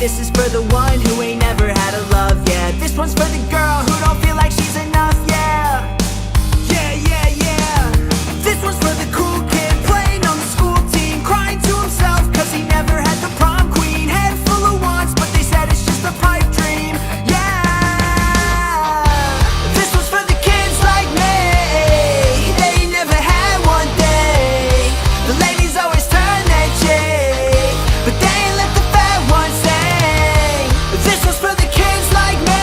this is for the one who ain't never had a love, yeah. This one's for the girl who don't feel like she's enough, yeah. Yeah, yeah, yeah. This one's for the cool kid playing on the school team, crying to himself cause he never had the prom queen. Head full of wants, but they said it's just a pipe dream, yeah. This one's for the kids like me, they never had one thing. The ladies always turn their cheek, but they ain't let the fat ones sing. This one's for the kids like me,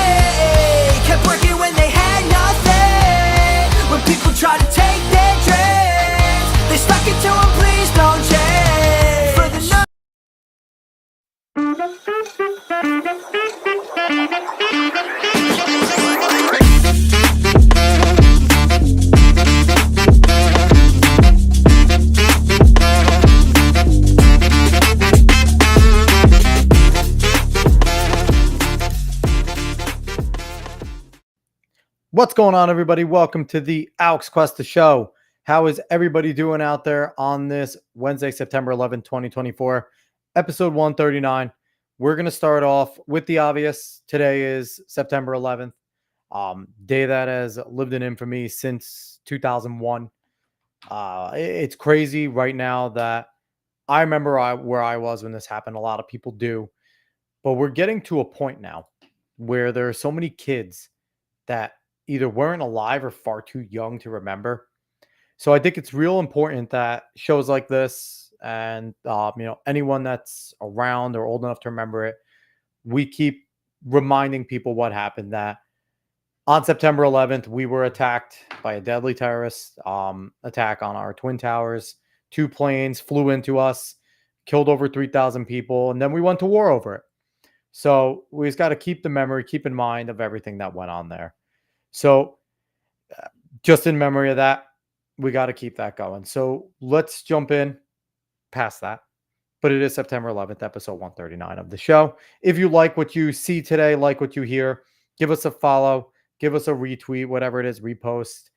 kept working when they had nothing. When people try to take their dreams, they stuck it to them, please don't change. For the What's going on, everybody? Welcome to the Alex Cuesta Show. How is everybody doing out there on this Wednesday, September 11th, 2024, episode 139? We're going to start off with the obvious. Today is September 11th, day that has lived in infamy since 2001. It's crazy right now that I remember where I was when this happened. A lot of people do. But we're getting to a point now where there are so many kids that either weren't alive or far too young to remember. So I think it's real important that shows like this and, anyone that's around or old enough to remember it, we keep reminding people what happened, that on September 11th, we were attacked by a deadly terrorist attack on our Twin Towers. 2 planes flew into us, killed over 3,000 people, and then we went to war over it. So we just got to keep in mind of everything that went on there. So just in memory of that, we got to keep that going. So let's jump in past that. But it is September 11th, episode 139 of the show. If you like what you see today, like what you hear, give us a follow, give us a retweet, whatever it is, repost,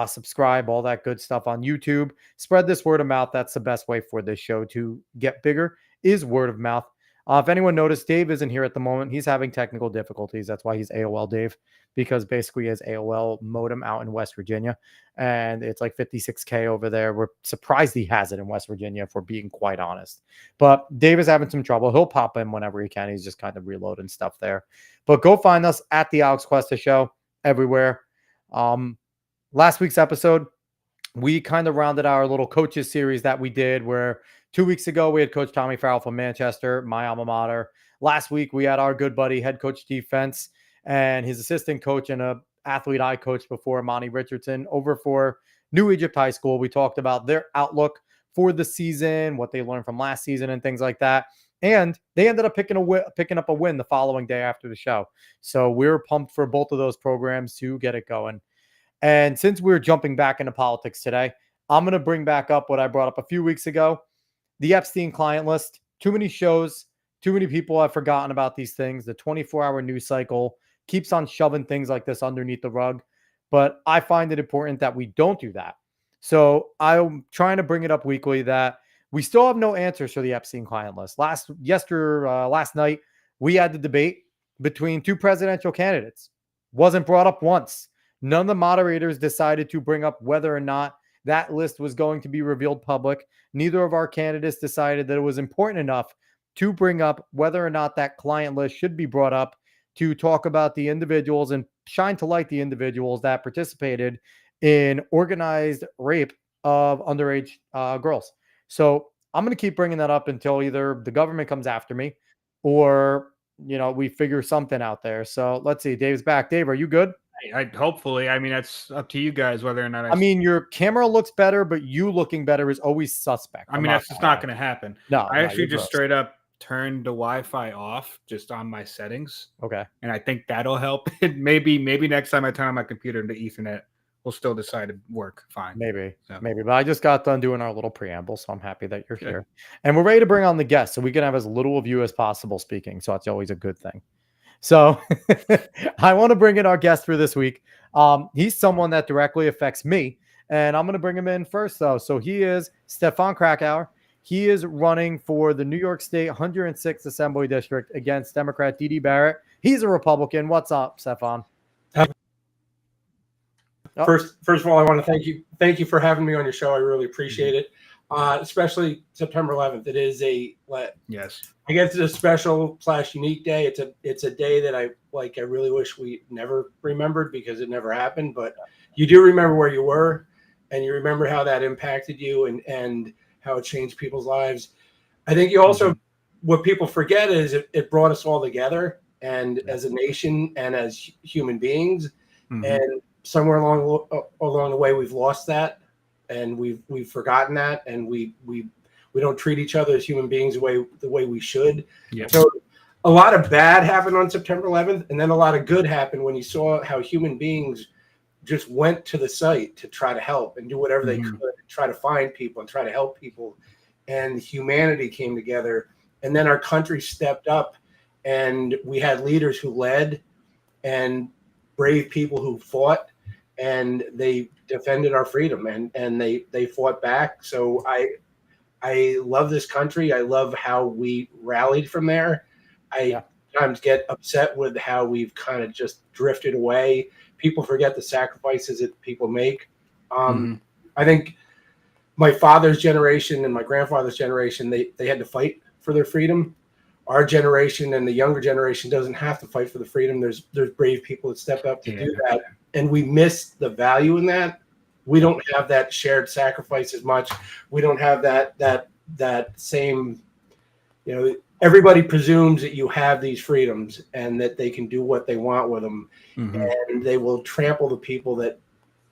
subscribe, all that good stuff on YouTube. Spread this word of mouth. That's the best way for this show to get bigger, is word of mouth. If anyone noticed, Dave isn't here at the moment. He's having technical difficulties. That's why he's AOL Dave, because basically he has AOL modem out in West Virginia, and it's like 56K over there. We're surprised he has it in West Virginia, if we're being quite honest. But Dave is having some trouble. He'll pop in whenever he can. He's just kind of reloading stuff there. But go find us at the Alex Cuesta Show everywhere. Last week's episode, we kind of rounded our little coaches series that we did, where 2 weeks ago, we had Coach Tommy Farrell from Manchester, my alma mater. Last week, we had our good buddy, head coach defense, and his assistant coach and a athlete I coached before, Monty Richardson, over for New Egypt High School. We talked about their outlook for the season, what they learned from last season, and things like that. And they ended up picking up a win the following day after the show. So we're pumped for both of those programs to get it going. And since we're jumping back into politics today, I'm going to bring back up what I brought up a few weeks ago. The Epstein client list. Too many shows, too many people have forgotten about these things. The 24-hour news cycle keeps on shoving things like this underneath the rug. But I find it important that we don't do that. So I'm trying to bring it up weekly that we still have no answers for the Epstein client list. Last night, we had the debate between 2 presidential candidates. Wasn't brought up once. None of the moderators decided to bring up whether or not that list was going to be revealed public. Neither of our candidates decided that it was important enough to bring up whether or not that client list should be brought up to talk about the individuals and shine to light the individuals that participated in organized rape of underage girls. So I'm going to keep bringing that up until either the government comes after me or, we figure something out there. So let's see. Dave's back. Dave, are you good? Hopefully. I mean, that's up to you guys whether or not I mean, your camera looks better, but you looking better is always suspect. I mean, that's just not going to happen. No, I actually just straight up turned the Wi-Fi off just on my settings. Okay. And I think that'll help. maybe next time I turn on my computer into Ethernet, we'll still decide to work fine. Maybe. But I just got done doing our little preamble, so I'm happy that you're here. And we're ready to bring on the guests so we can have as little of you as possible speaking. So that's always a good thing. So I want to bring in our guest for this week. He's someone that directly affects me, and I'm going to bring him in first, though. So he is Stephan Krakower. He is running for the New York State 106th Assembly District against Democrat Dee Barrett. He's a Republican. What's up, Stephan? Oh. First of all, I want to thank you. Thank you for having me on your show. I really appreciate it. Especially September 11th. It is I guess it's a special / unique day. It's a day that I really wish we never remembered because it never happened. But you do remember where you were, and you remember how that impacted you and how it changed people's lives. I think you also what people forget is it brought us all together and as a nation and as human beings. And somewhere along the way, we've lost that, and we've forgotten that, and we don't treat each other as human beings the way we should. Yeah. So a lot of bad happened on September 11th, and then a lot of good happened when you saw how human beings just went to the site to try to help and do whatever they could, try to find people and try to help people, and humanity came together, and then our country stepped up, and we had leaders who led, and brave people who fought, and they defended our freedom, and they fought back. So I love this country. I love how we rallied from there. I sometimes get upset with how we've kind of just drifted away. People forget the sacrifices that people make. I think my father's generation and my grandfather's generation, they had to fight for their freedom. Our generation and the younger generation doesn't have to fight for the freedom. There's brave people that step up to do that. And we miss the value in that. We don't have that shared sacrifice as much. We don't have that same, everybody presumes that you have these freedoms and that they can do what they want with them. And they will trample the people that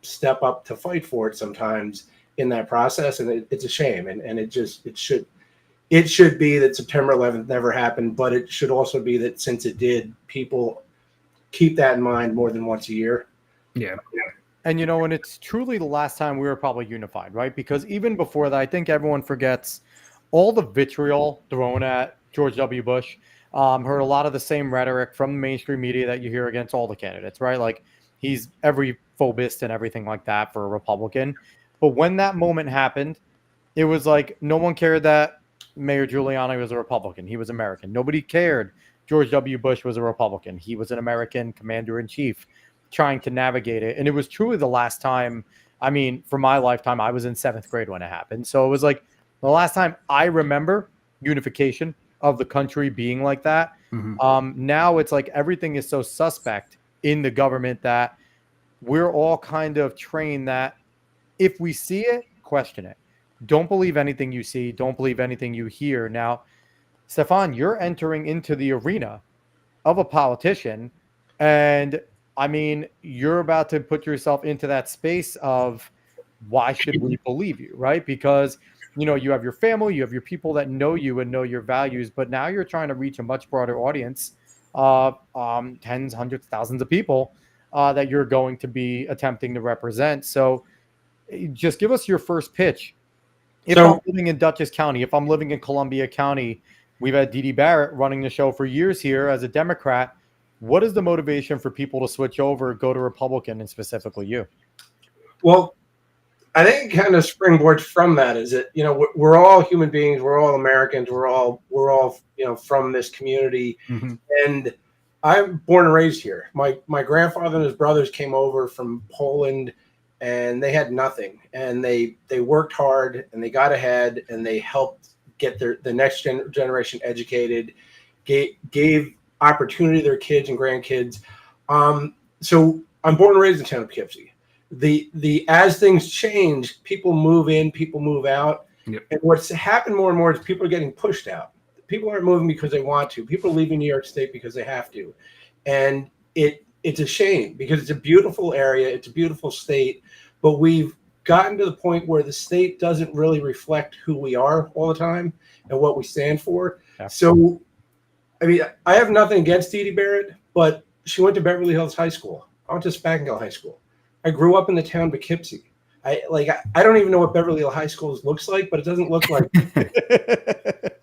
step up to fight for it sometimes in that process. And it's a shame. And it should be that September 11th never happened, but it should also be that since it did, people keep that in mind more than once a year. Yeah. And, and it's truly the last time we were probably unified, right? Because even before that, I think everyone forgets all the vitriol thrown at George W. Bush. Heard a lot of the same rhetoric from the mainstream media that you hear against all the candidates, right? Like he's every phobist and everything like that for a Republican. But when that moment happened, it was like no one cared that Mayor Giuliani was a Republican. He was American. Nobody cared George W. Bush was a Republican. He was an American commander-in-chief trying to navigate it. And it was truly the last time, for my lifetime, I was in 7th grade when it happened. So it was like the last time I remember unification of the country being like that. Now it's like everything is so suspect in the government that we're all kind of trained that if we see it, question it. Don't believe anything you see. Don't believe anything you hear. Now, Stephan, you're entering into the arena of a politician, and you're about to put yourself into that space of why should we believe you, right? Because, you have your family, you have your people that know you and know your values, but now you're trying to reach a much broader audience, tens, hundreds, thousands of people that you're going to be attempting to represent. So just give us your first pitch. If I'm living in Dutchess County, if I'm living in Columbia County, we've had Dee Barrett running the show for years here as a Democrat. What is the motivation for people to switch over, go to Republican, and specifically you? Well, I think kind of springboards from that is that, we're all human beings. We're all Americans. We're all from this community. And I'm born and raised here. My grandfather and his brothers came over from Poland, and they had nothing, and they worked hard, and they got ahead, and they helped get the next generation educated, gave opportunity to their kids and grandkids. So I'm born and raised in town of Poughkeepsie. The as things change, people move in, people move out. Yep. And what's happened more and more is people are getting pushed out. People aren't moving because they want to. People are leaving New York State because they have to. And it's a shame because it's a beautiful area. It's a beautiful state. But we've gotten to the point where the state doesn't really reflect who we are all the time and what we stand for. Absolutely. So, I have nothing against Dee Barrett, but she went to Beverly Hills High School. I went to Spangdale High School. I grew up in the town of Poughkeepsie. I don't even know what Beverly Hills High School looks like, but it doesn't look like.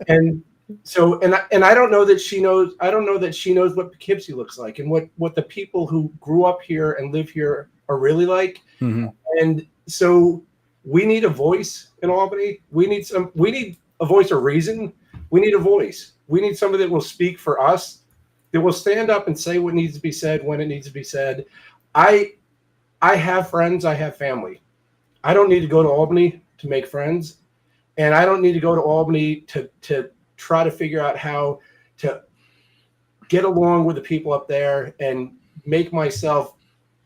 And so, and I don't know that she knows. I don't know that she knows what Poughkeepsie looks like and what the people who grew up here and live here are really like. And so, we need a voice in Albany. We need a voice of reason. We need a voice. We need somebody that will speak for us, that will stand up and say what needs to be said when it needs to be said. I have friends. I have family. I don't need to go to Albany to make friends, and I don't need to go to Albany to try to figure out how to get along with the people up there and make myself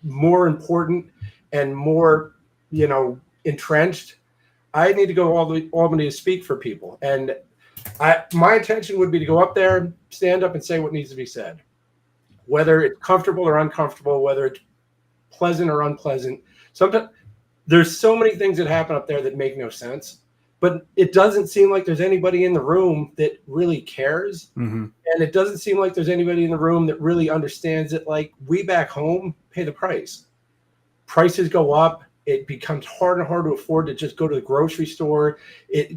more important and more, entrenched. I need to go all the way to Albany to speak for people. And my intention would be to go up there, stand up and say what needs to be said, whether it's comfortable or uncomfortable, whether it's pleasant or unpleasant. Sometimes there's so many things that happen up there that make no sense, but it doesn't seem like there's anybody in the room that really cares. Mm-hmm. And it doesn't seem like there's anybody in the room that really understands it. Like, we back home pay the price. Prices go up. It becomes harder and harder to afford to just go to the grocery store.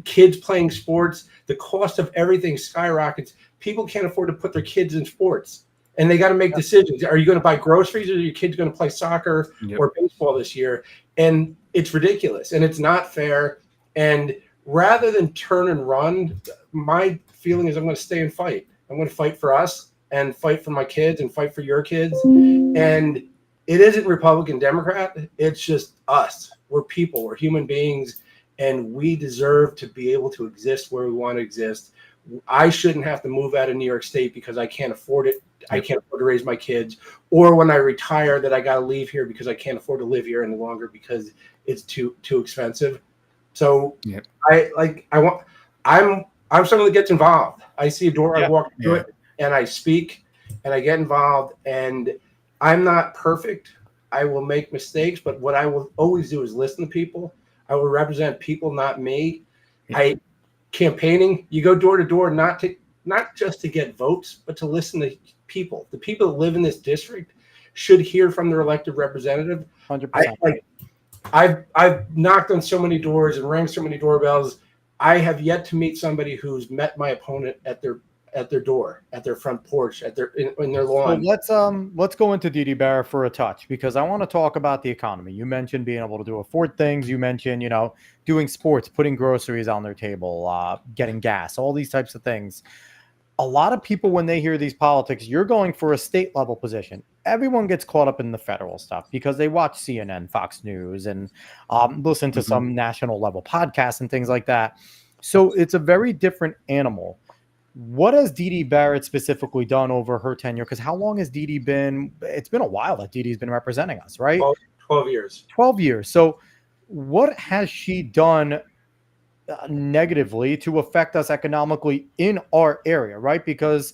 Kids playing sports, the cost of everything skyrockets. People can't afford to put their kids in sports, and they got to make decisions. Are you going to buy groceries, or are your kids going to play soccer or baseball this year? And it's ridiculous, and it's not fair. And rather than turn and run, my feeling is I'm going to stay and fight. I'm going to fight for us and fight for my kids and fight for your kids. And it isn't Republican, Democrat. It's just us. We're people. We're human beings, and we deserve to be able to exist where we want to exist. I shouldn't have to move out of New York State because I can't afford it. I can't afford to raise my kids, or when I retire that I got to leave here because I can't afford to live here any longer because it's too expensive. So I'm someone that gets involved. I see a door, I walk through it, and I speak, and I get involved. And I'm not perfect. I will make mistakes, but what I will always do is listen to people. I will represent people, not me. Campaigning, you go door to door, not just to get votes, but to listen to people. The people that live in this district should hear from their elected representative. 100%. I've knocked on so many doors and rang so many doorbells. I have yet to meet somebody who's met my opponent at their door, at their front porch, in their lawn. So let's go into Dee Dee Barrett for a touch, because I want to talk about the economy. You mentioned being able to afford things. You mentioned, doing sports, putting groceries on their table, getting gas, all these types of things. A lot of people, when they hear these politics, you're going for a state level position. Everyone gets caught up in the federal stuff because they watch CNN, Fox News, and listen to some national level podcasts and things like that. So it's a very different animal. What has Dee Dee Barrett specifically done over her tenure? Because how long has Dee Dee been? It's been a while that Dee Dee's been representing us, right? 12 years. 12 years. So what has she done negatively to affect us economically in our area, right? Because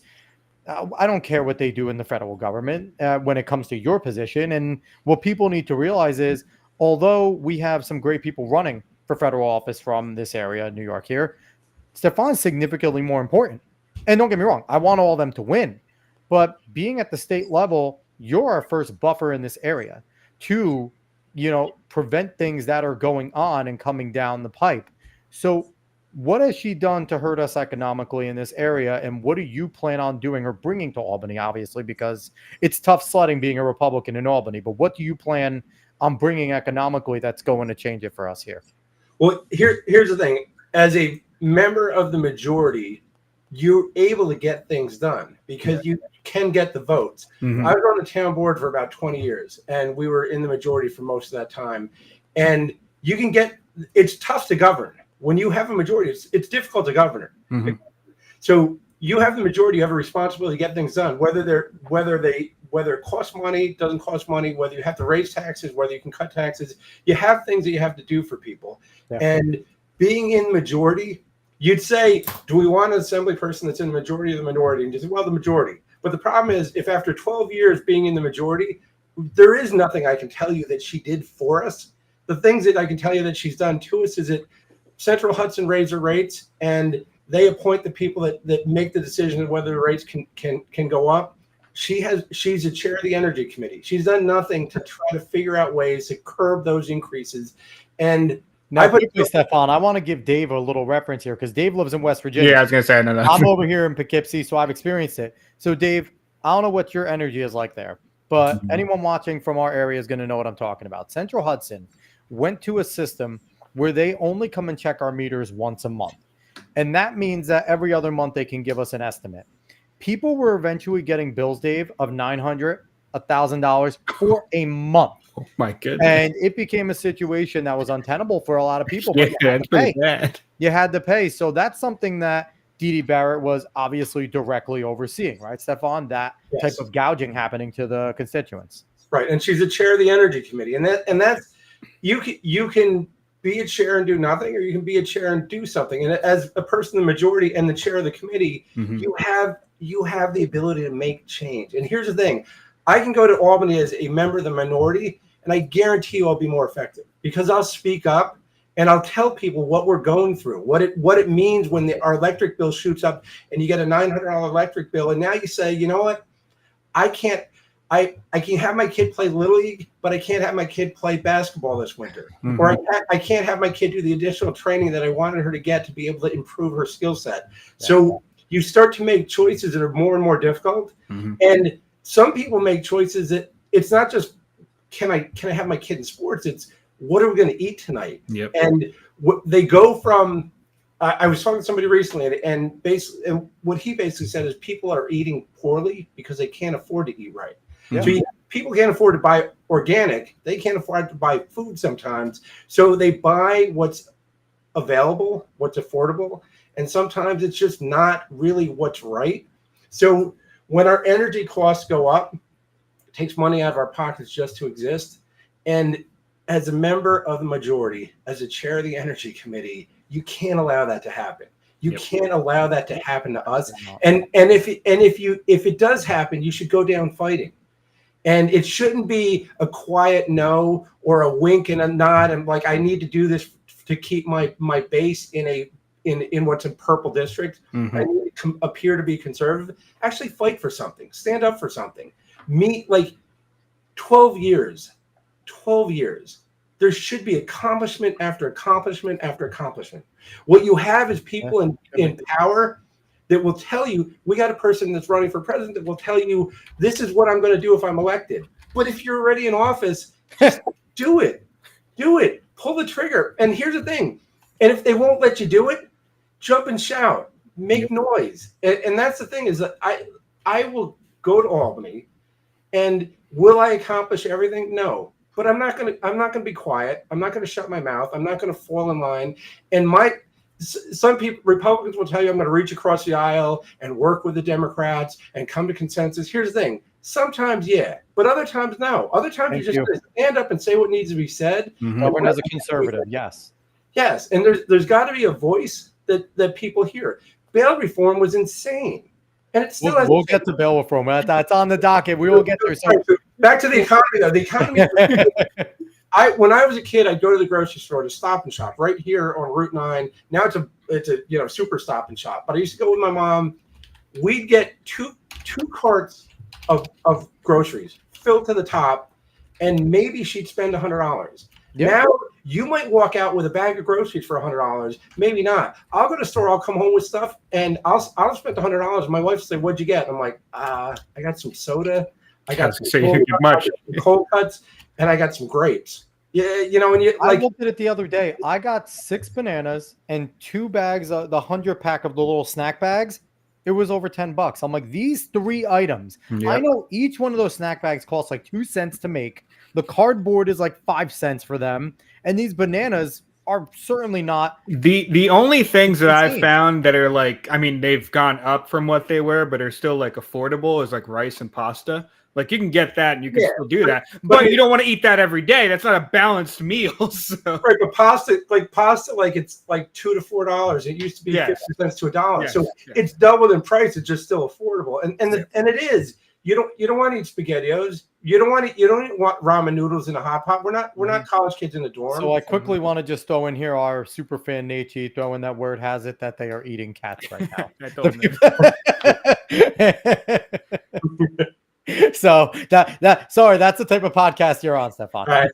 I don't care what they do in the federal government when it comes to your position. And what people need to realize is, although we have some great people running for federal office from this area, New York here, Stephan's significantly more important. And don't get me wrong, I want all of them to win. But being at the state level, you're our first buffer in this area to, prevent things that are going on and coming down the pipe. So what has she done to hurt us economically in this area? And what do you plan on doing or bringing to Albany, obviously, because it's tough sledding being a Republican in Albany. But what do you plan on bringing economically that's going to change it for us here? Well, here's the thing. As a member of the majority, you're able to get things done because you can get the votes. Mm-hmm. I was on the town board for about 20 years, and we were in the majority for most of that time. And you can it's tough to govern. When you have a majority, it's difficult to govern. Mm-hmm. So you have the majority, you have a responsibility to get things done, whether it costs money, doesn't cost money, whether you have to raise taxes, whether you can cut taxes. You have things that you have to do for people. Yeah. And being in majority, you'd say, do we want an assembly person that's in the majority or the minority? And you say, well, the majority. But the problem is, if after 12 years being in the majority, there is nothing I can tell you that she did for us. The things that I can tell you that she's done to us is that Central Hudson raised her rates, and they appoint the people that make the decision of whether the rates can go up. She's a chair of the Energy Committee. She's done nothing to try to figure out ways to curb those increases. And now, Stephan, I want to give Dave a little reference here because Dave lives in West Virginia. Yeah, I was going to say, no. I'm over here in Poughkeepsie, so I've experienced it. So, Dave, I don't know what your energy is like there, but anyone watching from our area is going to know what I'm talking about. Central Hudson went to a system where they only come and check our meters once a month. And that means that every other month they can give us an estimate. People were eventually getting bills, Dave, of $900, $1,000 for a month. Oh my goodness. And it became a situation that was untenable for a lot of people. Yeah, But you had that's to pay. pretty bad. You had to pay. So that's something that Dee Barrett was obviously directly overseeing, right, Stephan? That type of gouging happening to the constituents. Right. And she's the chair of the Energy Committee. And that's you can be a chair and do nothing, or you can be a chair and do something. And as a person in the majority and the chair of the committee, you have the ability to make change. And here's the thing. I can go to Albany as a member of the minority, and I guarantee you I'll be more effective because I'll speak up and I'll tell people what we're going through, what it means when our electric bill shoots up and you get a $900 electric bill. And now you say, you know what? I can have my kid play Little League, but I can't have my kid play basketball this winter. Or I can't have my kid do the additional training that I wanted her to get to be able to improve her skill set. Yeah. So you start to make choices that are more and more difficult. And some people make choices that it's not just, can I have my kid in sports? It's, what are we going to eat tonight? And they go from, I was talking to somebody recently, and what he basically said is people are eating poorly because they can't afford to eat right. So people can't afford to buy organic. They can't afford to buy food sometimes. So they buy what's available, what's affordable. And sometimes it's just not really what's right. So when our energy costs go up, it takes money out of our pockets just to exist. And as a member of the majority, as a chair of the Energy Committee, you can't allow that to happen. You can't allow that to happen to us. And if it does happen, you should go down fighting. And it shouldn't be a quiet no or a wink and a nod and like, I need to do this to keep my base in what's a purple district. I need to appear to be conservative. Actually fight for something. Stand up for something. Like 12 years. There should be accomplishment after accomplishment after accomplishment. What you have is people in power that will tell you, we got a person that's running for president that will tell you, this is what I'm going to do if I'm elected. But if you're already in office, just do it. Pull the trigger. And here's the thing. And if they won't let you do it, jump and shout, make noise. And that's the thing is that I will go to Albany, and will I accomplish everything? No. But I'm not gonna be quiet. I'm not gonna shut my mouth. I'm not gonna fall in line. And some people, Republicans, will tell you I'm gonna reach across the aisle and work with the Democrats and come to consensus. Here's the thing: sometimes, yeah, but other times, no. Other times, you just gotta stand up and say what needs to be said. Everyone as a conservative, yes. And there's got to be a voice that people hear. Bail reform was insane, and it's still. We'll get to bail reform. That's on the docket. We will get there. So back to the economy, though. The economy. When I was a kid, I'd go to the grocery store to Stop and Shop right here on Route 9. Now it's a super Stop and Shop. But I used to go with my mom. We'd get two carts of groceries filled to the top, and maybe she'd spend $100. Now you might walk out with a bag of groceries for $100, maybe not. I'll go to the store, I'll come home with stuff, and I'll spend $100. My wife will say, "What'd you get?" I'm like, I got some soda, I got some cold cuts, and I got some grapes. Yeah, I looked at it the other day. I got 6 bananas and 2 bags of the 100-pack of the little snack bags. It was over $10. I'm like, these 3 items. I know each one of those snack bags costs like 2 cents to make. The cardboard is like 5 cents for them. And these bananas are certainly not. The only things that I've found that are like, I mean, they've gone up from what they were, but are still like affordable is like rice and pasta. Like you can get that and you can still do that, but you don't want to eat that every day. That's not a balanced meal. So. Right, but pasta, it's like $2 to $4. It used to be 50 cents to $1. So it's doubled in price. It's just still affordable, and it is. You don't want to eat SpaghettiOs. You don't want ramen noodles in a hot pot. We're not college kids in the dorm. So I quickly want to just throw in here our super fan Nachi throwing that word has it that they are eating cats right now. So sorry, that's the type of podcast you're on, Stephan. Right.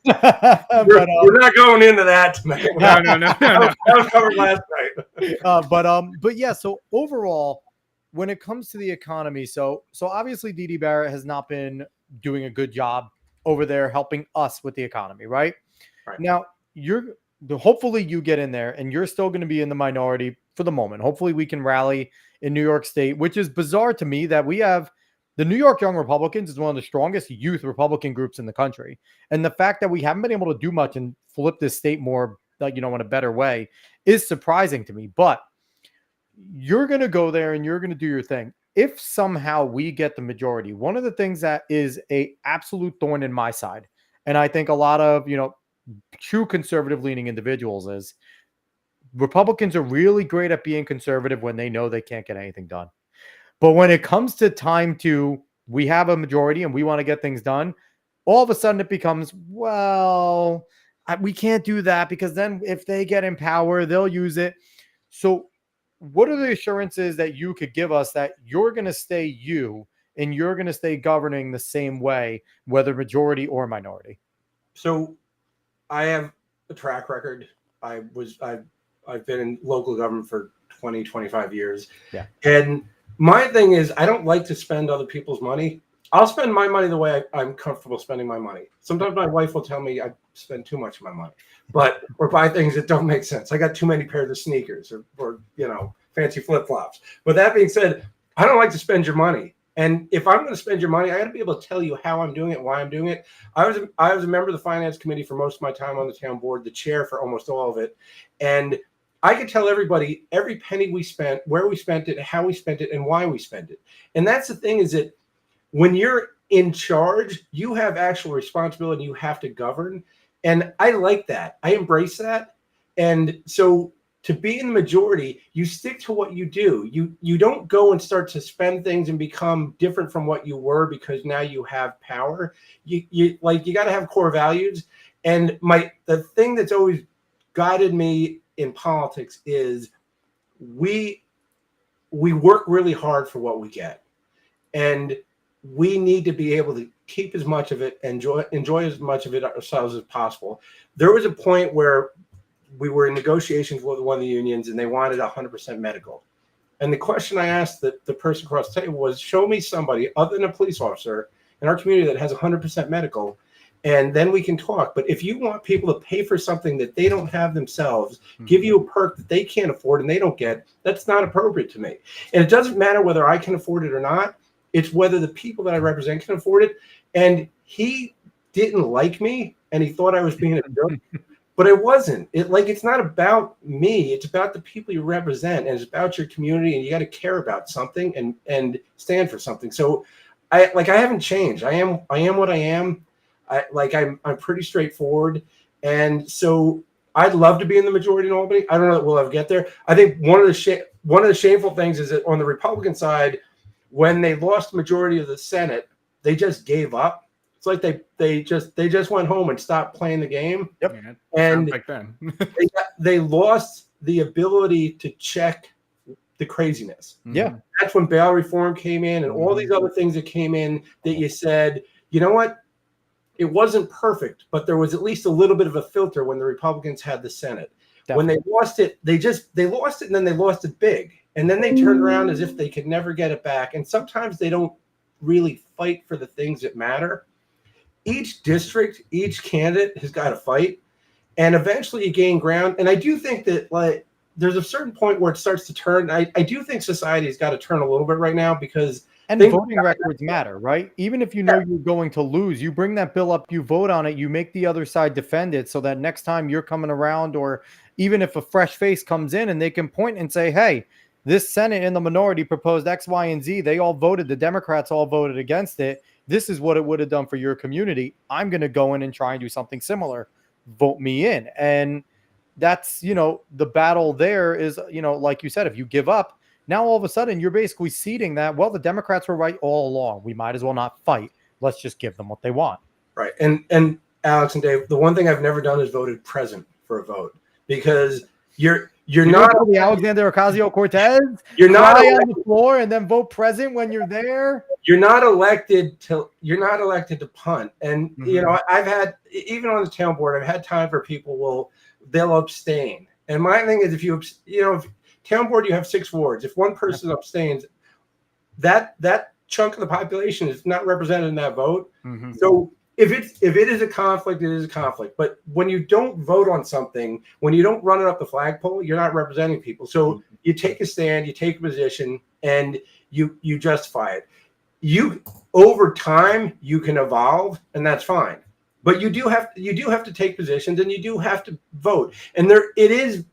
We're not going into that tonight. No. That was covered last night. But yeah, so overall, when it comes to the economy, so obviously Dee Barrett has not been doing a good job over there helping us with the economy, right? Now hopefully you get in there and you're still going to be in the minority for the moment. Hopefully we can rally in New York State, which is bizarre to me that we have the New York Young Republicans is one of the strongest youth Republican groups in the country. And the fact that we haven't been able to do much and flip this state more, like, in a better way is surprising to me. But you're going to go there and you're going to do your thing. If somehow we get the majority, one of the things that is a absolute thorn in my side, and I think a lot of, true conservative leaning individuals is Republicans are really great at being conservative when they know they can't get anything done. But when it comes to time we have a majority and we want to get things done, all of a sudden it becomes, well, we can't do that because then if they get in power, they'll use it. So what are the assurances that you could give us that you're going to stay you and you're going to stay governing the same way, whether majority or minority? So I have a track record. I've been in local government for 20, 25 years. Yeah. And my thing is, I don't like to spend other people's money. I'll spend my money the way I'm comfortable spending my money. Sometimes my wife will tell me I spend too much of my money, or buy things that don't make sense. I got too many pairs of sneakers or fancy flip-flops. But that being said, I don't like to spend your money. And if I'm going to spend your money, I got to be able to tell you how I'm doing it, why I'm doing it. I was a member of the finance committee for most of my time on the town board, the chair for almost all of it. And I could tell everybody every penny we spent, where we spent it, how we spent it, and why we spent it. And that's the thing, is that when you're in charge, you have actual responsibility. You have to govern. And I like that. I embrace that. And so to be in the majority, you stick to what you do. You don't go and start to spend things and become different from what you were because now you have power. You got to have core values. And the thing that's always guided me in politics is we work really hard for what we get. And we need to be able to keep as much of it, enjoy as much of it ourselves as possible. There was a point where we were in negotiations with one of the unions and they wanted 100% medical. And the question I asked the person across the table was, show me somebody other than a police officer in our community that has 100% medical, and then we can talk. But if you want people to pay for something that they don't have themselves, give you a perk that they can't afford and they don't get, that's not appropriate to me. And it doesn't matter whether I can afford it or not. It's whether the people that I represent can afford it. And he didn't like me and he thought I was being a jerk, but I wasn't. It's not about me. It's about the people you represent, and it's about your community, and you got to care about something and stand for something. So I haven't changed. I am what I am. I'm pretty straightforward. And so I'd love to be in the majority in Albany. I don't know that we'll ever get there. I think one of the shameful things is that on the Republican side, when they lost the majority of the Senate, they just gave up. It's like they just went home and stopped playing the game. Yep. And back then. they lost the ability to check the craziness. Yeah. That's when bail reform came in and all these other things that came in that you said, you know what? It wasn't perfect, but there was at least a little bit of a filter when the Republicans had the Senate. Definitely. When they lost it, they lost it, and then they lost it big. And then they turned around as if they could never get it back. And sometimes they don't really fight for the things that matter. Each district, each candidate has got to fight. And eventually you gain ground. And I do think that there's a certain point where it starts to turn. I do think society's got to turn a little bit right now because voting records matter, right? Even if you know you're going to lose, you bring that bill up, you vote on it, you make the other side defend it so that next time you're coming around, or even if a fresh face comes in and they can point and say, hey, this Senate in the minority proposed X, Y, and Z. They all voted. The Democrats all voted against it. This is what it would have done for your community. I'm going to go in and try and do something similar. Vote me in. And that's, the battle there is, like you said, if you give up, now all of a sudden you're basically ceding that, well, the Democrats were right all along. We might as well not fight. Let's just give them what they want. Right. And Alex and Dave, the one thing I've never done is voted present for a vote, because you're not the Alexander Ocasio-Cortez. You're not on the floor and then vote present when you're there. You're not elected to punt. And I've had, even on the town board, I've had time for people they'll abstain. And my thing is, if town board, you have 6 wards. If one person abstains, that chunk of the population is not represented in that vote. So if it is a conflict, it is a conflict. But when you don't vote on something, when you don't run it up the flagpole, you're not representing people. So you take a stand, you take a position, and you justify it. You over time you can evolve, and that's fine. But you do have to take positions, and you do have to vote. And there is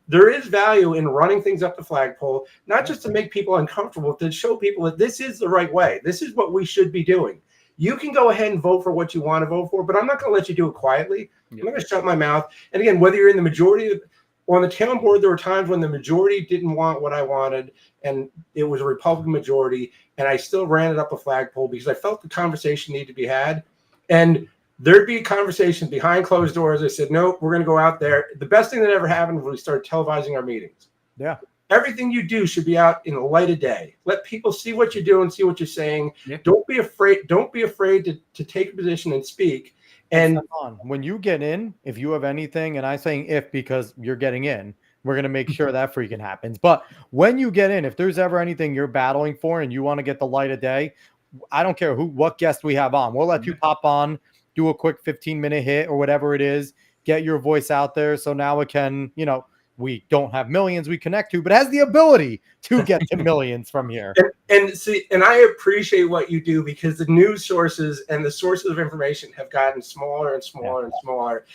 value in running things up the flagpole, not just to make people uncomfortable, to show people that this is the right way. This is what we should be doing. You can go ahead and vote for what you want to vote for, but I'm not going to let you do it quietly. I'm not going to shut my mouth. And again, whether you're in the majority on the town board, there were times when the majority didn't want what I wanted, and it was a Republican majority, and I still ran it up a flagpole because I felt the conversation needed to be had. And there'd be a conversation behind closed doors. I said, no, we're going to go out there. The best thing that ever happened was we started televising our meetings. Yeah. Everything you do should be out in the light of day. Let people see what you're doing, see what you're saying. Yeah. Don't be afraid to take a position and speak. And when you get in, if you have anything, and I'm saying if because you're getting in, we're going to make sure that freaking happens. But when you get in, if there's ever anything you're battling for and you want to get the light of day, I don't care what guest we have on. We'll let you pop on, do a quick 15-minute hit or whatever it is, get your voice out there. So now it can, we don't have millions we connect to, but has the ability to get to millions from here. And I appreciate what you do, because the news sources and the sources of information have gotten smaller and smaller and smaller.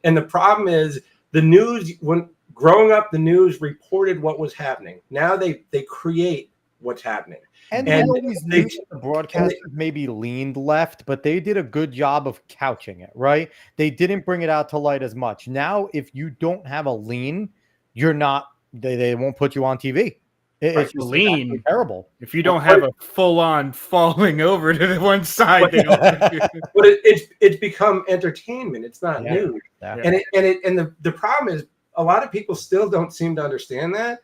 And the problem is the news, when growing up, the news reported what was happening. Now they create what's happening. And the broadcasters maybe leaned left, but they did a good job of couching it, right? They didn't bring it out to light as much. Now, if you don't have a lean, you're not, they won't put you on TV. It's just lean terrible. If you don't have a full-on falling over to the one side, they don't. But it's become entertainment. It's not news. Yeah. And the problem is a lot of people still don't seem to understand that,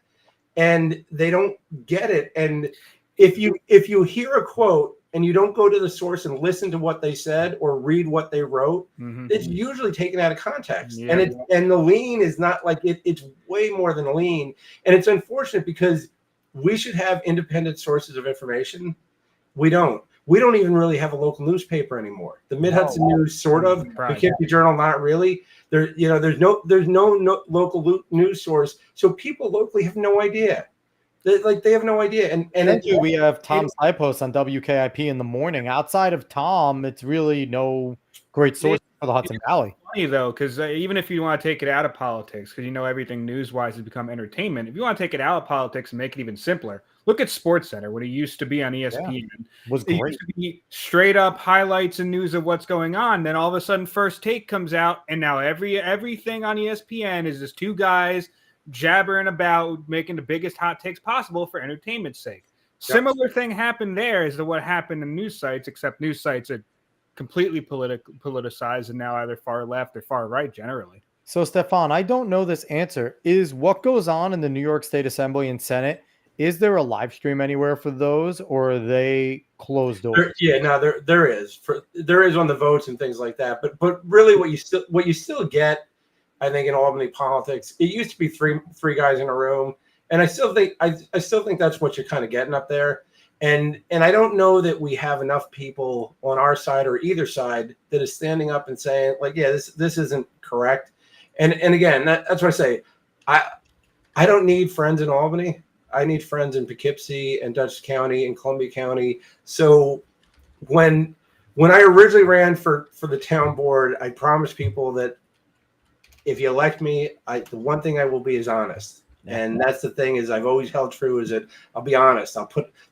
and they don't get it. And if you hear a quote and you don't go to the source and listen to what they said or read what they wrote, it's usually taken out of context. Yeah. And the lean is not like it's way more than a lean. And it's unfortunate because we should have independent sources of information. We don't even really have a local newspaper anymore. The Mid-Hudson News, sort of, the Poughkeepsie Journal, not really. There's no local news source. So people locally have no idea. They have no idea. And we have Tom Sipos on WKIP in the morning. Outside of Tom, it's really no great source for the Hudson Valley. Funny though, because even if you want to take it out of politics, because everything news-wise has become entertainment. If you want to take it out of politics and make it even simpler, look at SportsCenter, what it used to be on ESPN. Was great. It used to be straight up highlights and news of what's going on. Then all of a sudden, First Take comes out, and now everything on ESPN is just two guys jabbering about, making the biggest hot takes possible for entertainment's sake. Yep. Similar thing happened there as to what happened in news sites, except news sites are completely politicized and now either far left or far right generally. So, Stephan, I don't know this answer. Is what goes on in the New York State Assembly and Senate, is there a live stream anywhere for those, or are they closed doors? There is. There is on the votes and things like that. But really what you still get, I think, in Albany politics, it used to be three guys in a room. And I still think that's what you're kind of getting up there. And I don't know that we have enough people on our side or either side that is standing up and saying, like, yeah, this isn't correct. And again, that's what I say. I don't need friends in Albany. I need friends in Poughkeepsie and Dutchess County and Columbia County. So when I originally ran for the town board, I promised people that if you elect me, the one thing I will be is honest. And that's the thing is I've always held true is that I'll be honest.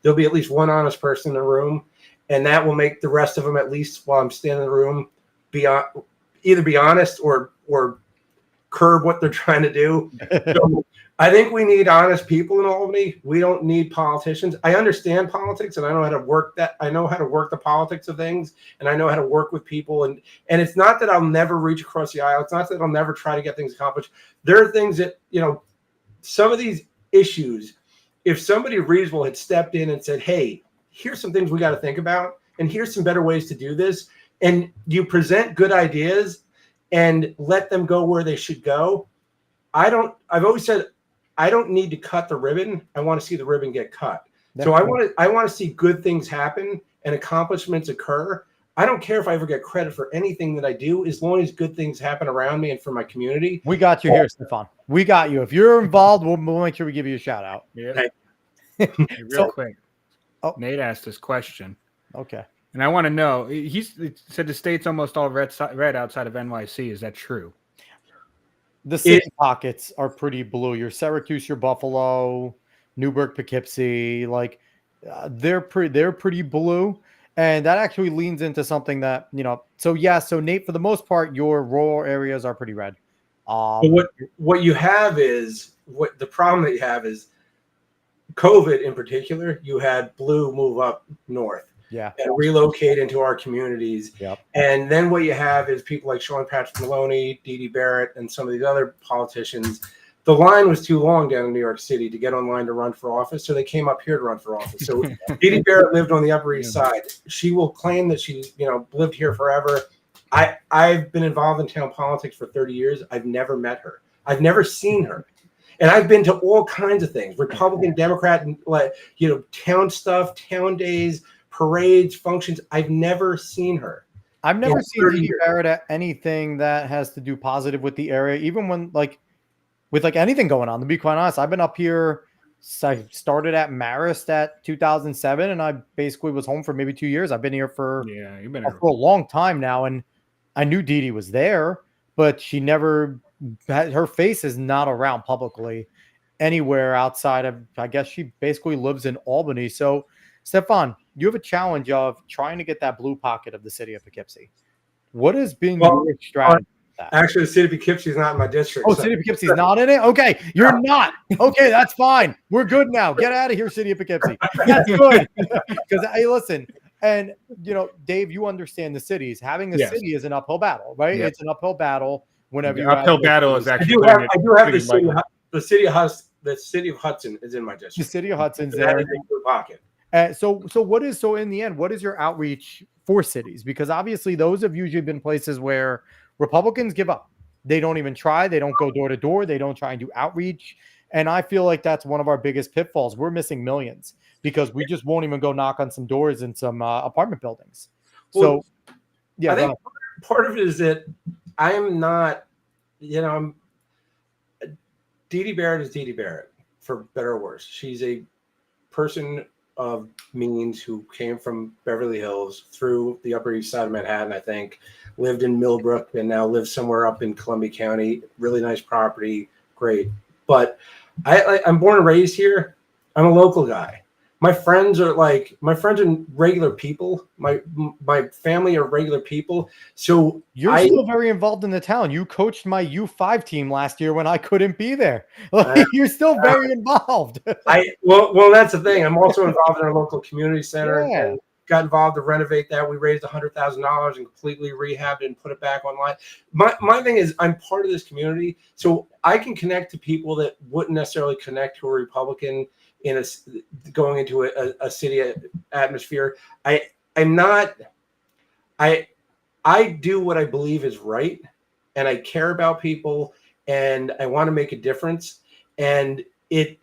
There'll be at least one honest person in the room, and that will make the rest of them, at least while I'm standing in the room, either be honest or curb what they're trying to do. So I think we need honest people in Albany. We don't need politicians. I understand politics, and I know how to work that. I know how to work the politics of things, and I know how to work with people. And it's not that I'll never reach across the aisle. It's not that I'll never try to get things accomplished. There are things that, some of these issues, if somebody reasonable had stepped in and said, hey, here's some things we got to think about, and here's some better ways to do this, and you present good ideas and let them go where they should go. I've always said, I don't need to cut the ribbon. I want to see the ribbon get cut. So I want to see good things happen and accomplishments occur. I don't care if I ever get credit for anything that I do, as long as good things happen around me and for my community. We got you here, Stephan. We got you. If you're involved, we'll make sure we give you a shout out. Yeah. Thank Hey, real quick. Oh. Nate asked this question. Okay. And I want to know, he said the state's almost all red outside of NYC. Is that true? The city pockets are pretty blue. Your Syracuse, your Buffalo, Newburgh, Poughkeepsie, like they're pretty blue. And that actually leans into something that, so Nate, for the most part, your rural areas are pretty red. What you have is the problem that you have is COVID in particular. You had blue move up north, and relocate into our communities. Yep. And then what you have is people like Sean Patrick Maloney, Dee Barrett, and some of these other politicians. The line was too long down in New York City to get online to run for office, so they came up here to run for office. So Dee Barrett lived on the Upper East Side. She will claim that she, lived here forever. I've been involved in town politics for 30 years. I've never met her. I've never seen her. And I've been to all kinds of things, Republican, Democrat, town stuff, town days, parades, functions. I've never seen her. I've never seen Dee Barrett at anything that has to do positive with the area, even when with anything going on, to be quite honest. I've been up here. I started at Marist at 2007, and I basically was home for maybe 2 years. I've been here for a long time now, and I knew Dee was there, but she never had, her face is not around publicly anywhere outside of, I guess she basically lives in Albany. So, Stephan, you have a challenge of trying to get that blue pocket of the city of Poughkeepsie. What has been your strategy? Actually, the city of Poughkeepsie is not in my district. Oh, City of Poughkeepsie is not in it? Okay, you're not. Okay, that's fine. We're good now. Get out of here, City of Poughkeepsie. That's good. Because, hey, listen, and, Dave, you understand the cities. Having a city is an uphill battle, right? Yep. It's an uphill battle whenever you uphill battle is actually. I do have the city of Hudson is in my district. The city of Hudson's there. Pocket. So in the end, what is your outreach for cities? Because obviously those have usually been places where Republicans give up. They don't even try. They don't go door to door. They don't try and do outreach. And I feel like that's one of our biggest pitfalls. We're missing millions because we just won't even go knock on some doors in some apartment buildings. Well, so, I think part of it is that I'm not, Dee Barrett is Dee Barrett, for better or worse. She's a person of means who came from Beverly Hills through the Upper East Side of Manhattan, I think, lived in Millbrook and now lives somewhere up in Columbia County. Really nice property, great. But I'm born and raised here. I'm a local guy. My friends are regular people. My family are regular people. So you're still very involved in the town. You coached my U5 team last year when I couldn't be there. You're still very involved. Well, that's the thing. I'm also involved in our local community center and got involved to renovate that. We raised $100,000 and completely rehabbed it and put it back online. My thing is I'm part of this community, so I can connect to people that wouldn't necessarily connect to a Republican going into a city atmosphere. I do what I believe is right, and I care about people, and I want to make a difference. And they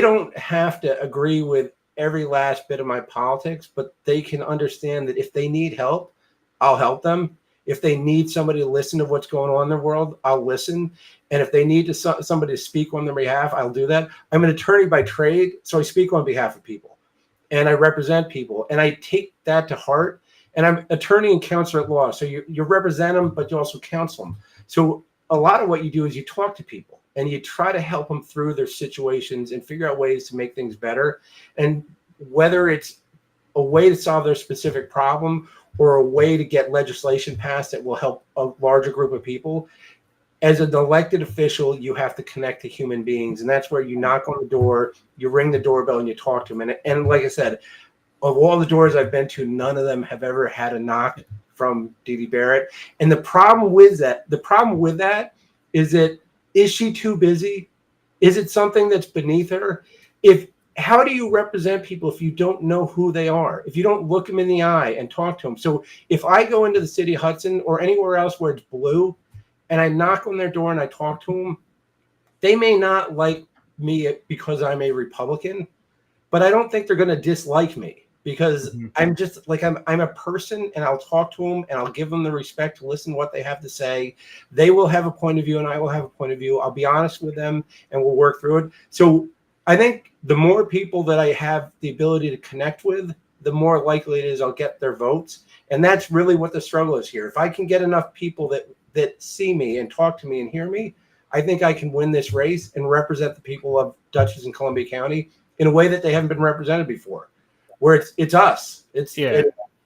don't have to agree with every last bit of my politics, but they can understand that if they need help, I'll help them. If they need somebody to listen to what's going on in their world, I'll listen. And if they need somebody to speak on their behalf, I'll do that. I'm an attorney by trade, so I speak on behalf of people, and I represent people, and I take that to heart. And I'm attorney and counselor at law, so you represent them, but you also counsel them. So a lot of what you do is you talk to people, and you try to help them through their situations and figure out ways to make things better. And whether it's a way to solve their specific problem or a way to get legislation passed that will help a larger group of people, as an elected official, you have to connect to human beings. And that's where you knock on the door, you ring the doorbell, and you talk to them. And like I said, of all the doors I've been to, none of them have ever had a knock from Dee Barrett. And the problem with that is that, is she too busy? Is it something that's beneath her? How do you represent people if you don't know who they are? If you don't look them in the eye and talk to them? So if I go into the city of Hudson or anywhere else where it's blue and I knock on their door and I talk to them, they may not like me because I'm a Republican, but I don't think they're going to dislike me because I'm just like I'm a person, and I'll talk to them and I'll give them the respect to listen to what they have to say. They will have a point of view and I will have a point of view. I'll be honest with them and we'll work through it. So I think the more people that I have the ability to connect with, the more likely it is I'll get their votes. And that's really what the struggle is here. If I can get enough people that see me and talk to me and hear me, I think I can win this race and represent the people of Dutchess and Columbia County in a way that they haven't been represented before, where it's us.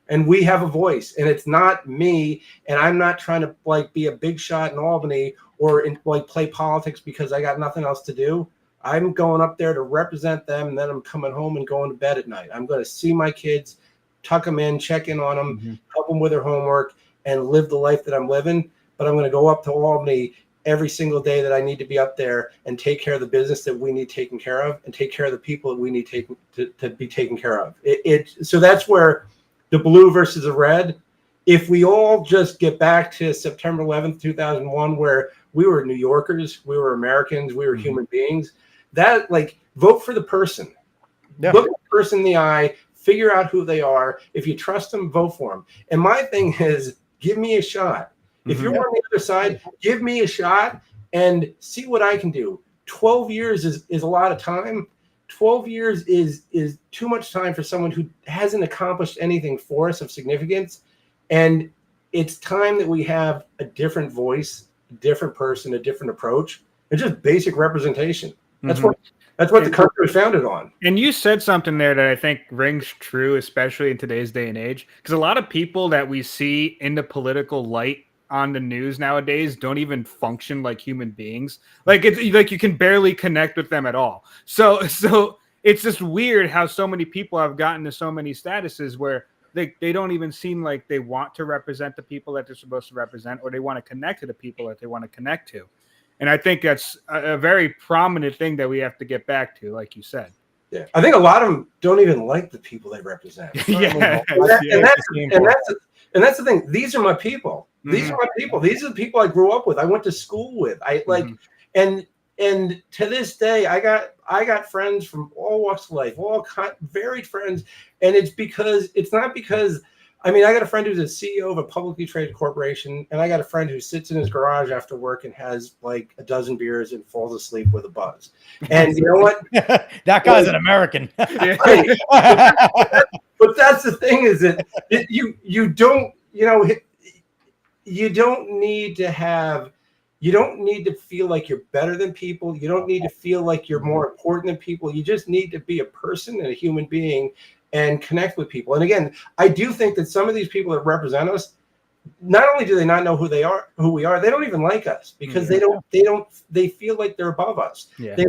And we have a voice, and it's not me. And I'm not trying to like be a big shot in Albany or like play politics because I got nothing else to do. I'm going up there to represent them, and then I'm coming home and going to bed at night. I'm going to see my kids, tuck them in, check in on them, help them with their homework, and live the life that I'm living. But I'm going to go up to Albany every single day that I need to be up there and take care of the business that we need taken care of and take care of the people that we need to be taken care of. So that's where the blue versus the red. If we all just get back to September 11th, 2001, where we were New Yorkers, we were Americans, we were human beings, that like vote for the person. Look at the person in the eye, figure out who they are. If you trust them, vote for them. And my thing is, give me a shot. If you're on the other side, give me a shot and see what I can do. 12 years is a lot of time. 12 years is too much time for someone who hasn't accomplished anything for us of significance. And it's time that we have a different voice, a different person, a different approach, and just basic representation. That's what the country was founded on. And you said something there that I think rings true, especially in today's day and age, because a lot of people that we see in the political light on the news nowadays don't even function like human beings. Like it's like you can barely connect with them at all. So it's just weird how so many people have gotten to so many statuses where they don't even seem like they want to represent the people that they're supposed to represent, or they want to connect to the people that they want to connect to. And I think that's a very prominent thing that we have to get back to, like you said. Yeah, I think a lot of them don't even like the people they represent. And that's the thing. These are my people. These are my people. These are the people I grew up with. I went to school with. I like, and to this day, I got friends from all walks of life, all varied friends, and it's not because. I mean, I got a friend who's a CEO of a publicly traded corporation, and I got a friend who sits in his garage after work and has like a dozen beers and falls asleep with a buzz. And you know what? That guy's an American. But that's the thing is that you don't need to feel like you're better than people. You don't need to feel like you're more important than people. You just need to be a person and a human being and connect with people. And again, I do think that some of these people that represent us, not only do they not know who we are, they don't even like us because they feel like they're above us. Yeah. They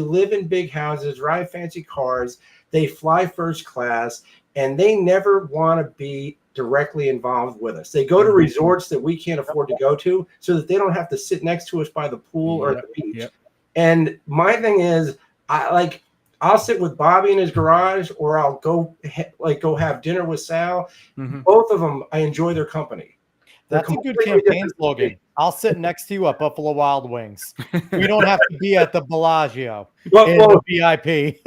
live in big houses, drive fancy cars, they fly first class, and they never want to be directly involved with us. They go to resorts that we can't afford to go to so that they don't have to sit next to us by the pool or the beach. Yep. And my thing is, I'll sit with Bobby in his garage, or I'll go have dinner with Sal. Both of them, I enjoy their company. That's a good campaign slogan. I'll sit next to you at Buffalo Wild Wings. We don't have to be at the Bellagio in the VIP.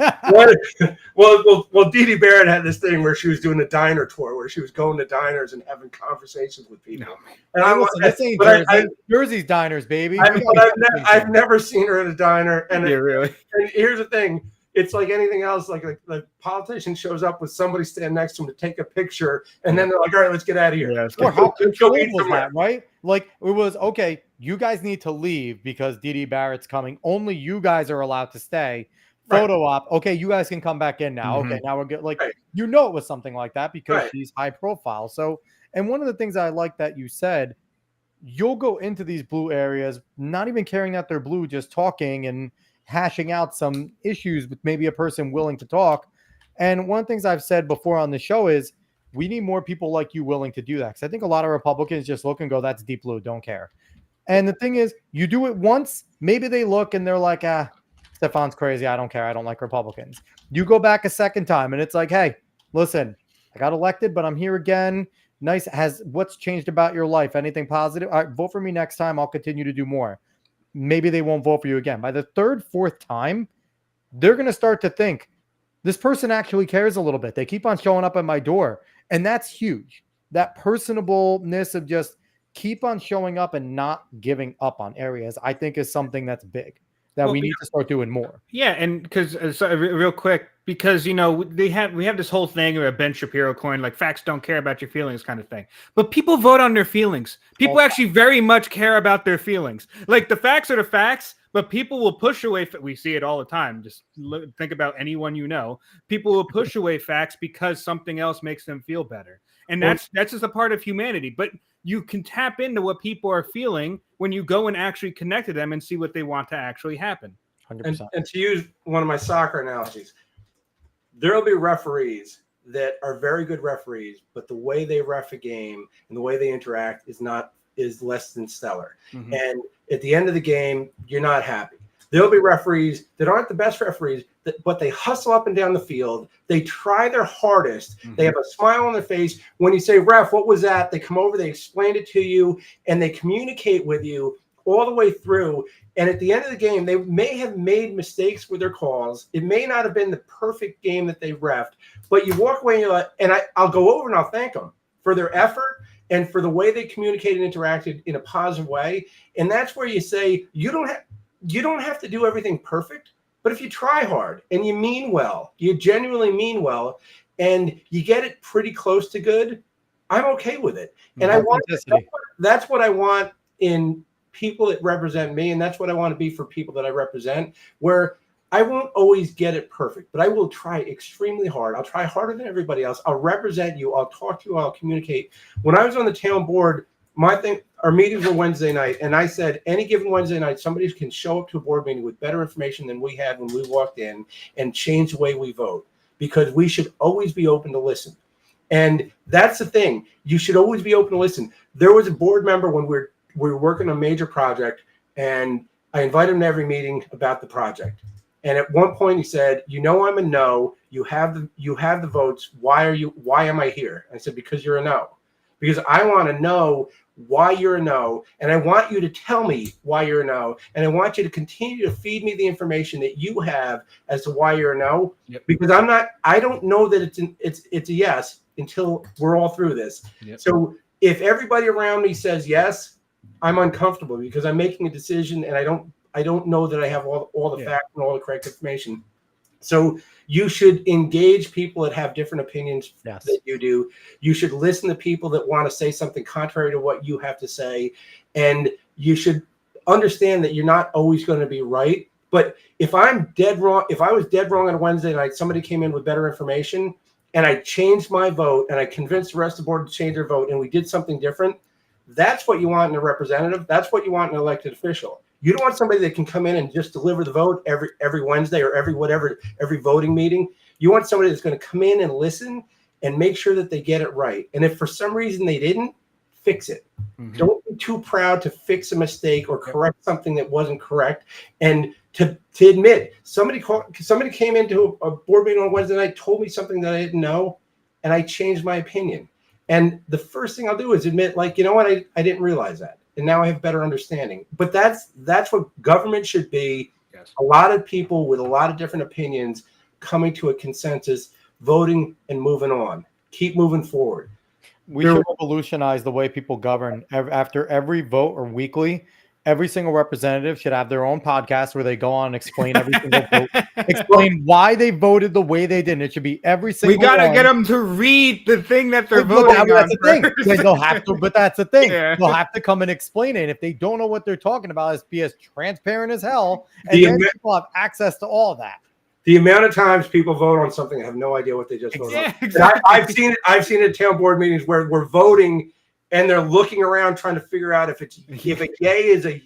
well, Dee Dee Barrett had this thing where she was doing a diner tour, where she was going to diners and having conversations with people. And Jersey's diners, baby. I've never seen her at a diner. And really. And here's the thing. It's like anything else. Like the politician shows up with somebody standing next to him to take a picture, and then they're like, "All right, let's get out of here." Yeah, or how controlled was that, right? Like it was okay. You guys need to leave because Dee Dee Barrett's coming. Only you guys are allowed to stay. Photo op. Okay, you guys can come back in now. Okay, now we're good. Like it was something like that because she's high profile. So, and one of the things I like that you said, you'll go into these blue areas, not even caring that they're blue, just talking and hashing out some issues with maybe a person willing to talk. And one of the things I've said before on the show is we need more people like you willing to do that. Because I think a lot of Republicans just look and go, that's deep blue, don't care. And the thing is, you do it once, maybe they look and they're like, Stephan's crazy, I don't care, I don't like Republicans. You go back a second time and it's like, hey, listen, I got elected, but I'm here again. Nice. What's changed about your life? Anything positive? All right, vote for me next time. I'll continue to do more. Maybe they won't vote for you again. By the third, fourth time, they're going to start to think, this person actually cares a little bit. They keep on showing up at my door. And that's huge. That personableness of just keep on showing up and not giving up on areas, I think is something that's big that we need to start doing more. Yeah, and because real quick, because we have this whole thing of a Ben Shapiro coin, like facts don't care about your feelings kind of thing. But people vote on their feelings. People actually very much care about their feelings. Like the facts are the facts, but people will push away. We see it all the time. Just think about anyone you know. People will push away facts because something else makes them feel better, and that's just a part of humanity. But you can tap into what people are feeling when you go and actually connect to them and see what they want to actually happen. 100%. And to use one of my soccer analogies, there will be referees that are very good referees, but the way they ref a game and the way they interact is less than stellar. Mm-hmm. And at the end of the game, you're not happy. There'll be referees that aren't the best referees, but they hustle up and down the field. They try their hardest. Mm-hmm. They have a smile on their face. When you say, ref, what was that? They come over, they explain it to you, and they communicate with you all the way through. And at the end of the game, they may have made mistakes with their calls. It may not have been the perfect game that they refed, but you walk away and you're like, and I'll go over and I'll thank them for their effort and for the way they communicated and interacted in a positive way. And that's where you say, you don't have to do everything perfect, but if you try hard and you mean well, you genuinely mean well, and you get it pretty close to good, I'm okay with it. And that's what I want in people that represent me, and that's what I want to be for people that I represent, where I won't always get it perfect, but I will try extremely hard. I'll try harder than everybody else. I'll represent you. I'll talk to you. I'll communicate. When I was on the town board, our meetings were Wednesday night, and I said any given Wednesday night, somebody can show up to a board meeting with better information than we had when we walked in and change the way we vote, because we should always be open to listen. And that's the thing. You should always be open to listen. There was a board member when we were working on a major project, and I invited him to every meeting about the project. And at one point he said, I'm a no. You have the votes. Why am I here? I said, because you're a no. Because I want to know why you're a no, and I want you to tell me why you're a no, and I want you to continue to feed me the information that you have as to why you're a no. Yep. Because I don't know that it's a yes until we're all through this. Yep. So if everybody around me says yes, I'm uncomfortable because I'm making a decision and I don't know that I have all the facts and all the correct information. So you should engage people that have different opinions that you do. You should listen to people that want to say something contrary to what you have to say. And you should understand that you're not always going to be right. But if I'm dead wrong, if I was dead wrong on a Wednesday night, somebody came in with better information and I changed my vote and I convinced the rest of the board to change their vote and we did something different, that's what you want in a representative. That's what you want in an elected official. You don't want somebody that can come in and just deliver the vote every Wednesday or every voting meeting. You want somebody that's going to come in and listen and make sure that they get it right. And if for some reason they didn't, fix it. Mm-hmm. Don't be too proud to fix a mistake or correct something that wasn't correct. And to admit, somebody came into a board meeting on Wednesday night, told me something that I didn't know, and I changed my opinion. And the first thing I'll do is admit, like, you know what, I didn't realize that. And now I have better understanding. But that's what government should be. Yes. A lot of people with a lot of different opinions coming to a consensus, voting and moving on. Keep moving forward. We should revolutionize the way people govern. After every vote or weekly, every single representative should have their own podcast where they go on and explain every single vote, explain why they voted the way they did. And it should be every single. We gotta get them to read the thing that they're voting on. That's the thing. They'll have to, but that's the thing. Yeah. They'll have to come and explain it. If they don't know what they're talking about, it's be as transparent as hell, and then people have access to all of that. The amount of times people vote on something and have no idea what they just voted on. Exactly. I've seen it at town board meetings where we're voting and they're looking around trying to figure out if a yay is a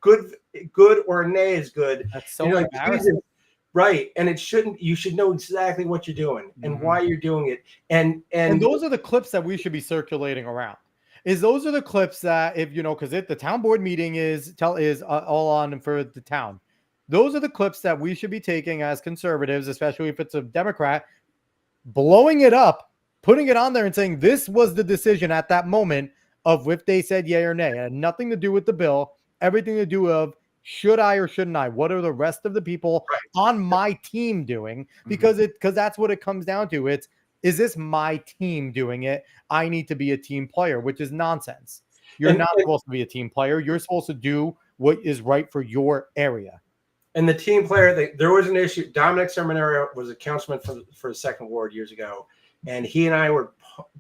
good or a nay is good. That's so embarrassing. Right. And you should know exactly what you're doing and why you're doing it. And those are the clips that we should be circulating around. Those are the clips that because the town board meeting is all on for the town. Those are the clips that we should be taking as conservatives, especially if it's a Democrat, blowing it up, putting it on there and saying this was the decision at that moment of if they said yay or nay. It had nothing to do with the bill, everything to do of should I or shouldn't I? What are the rest of the people on my team doing? Because that's what it comes down to. Is this my team doing it? I need to be a team player, which is nonsense. You're not supposed to be a team player. You're supposed to do what is right for your area. And the team player, there was an issue. Dominic Seminario was a councilman for the second ward years ago, and he and I were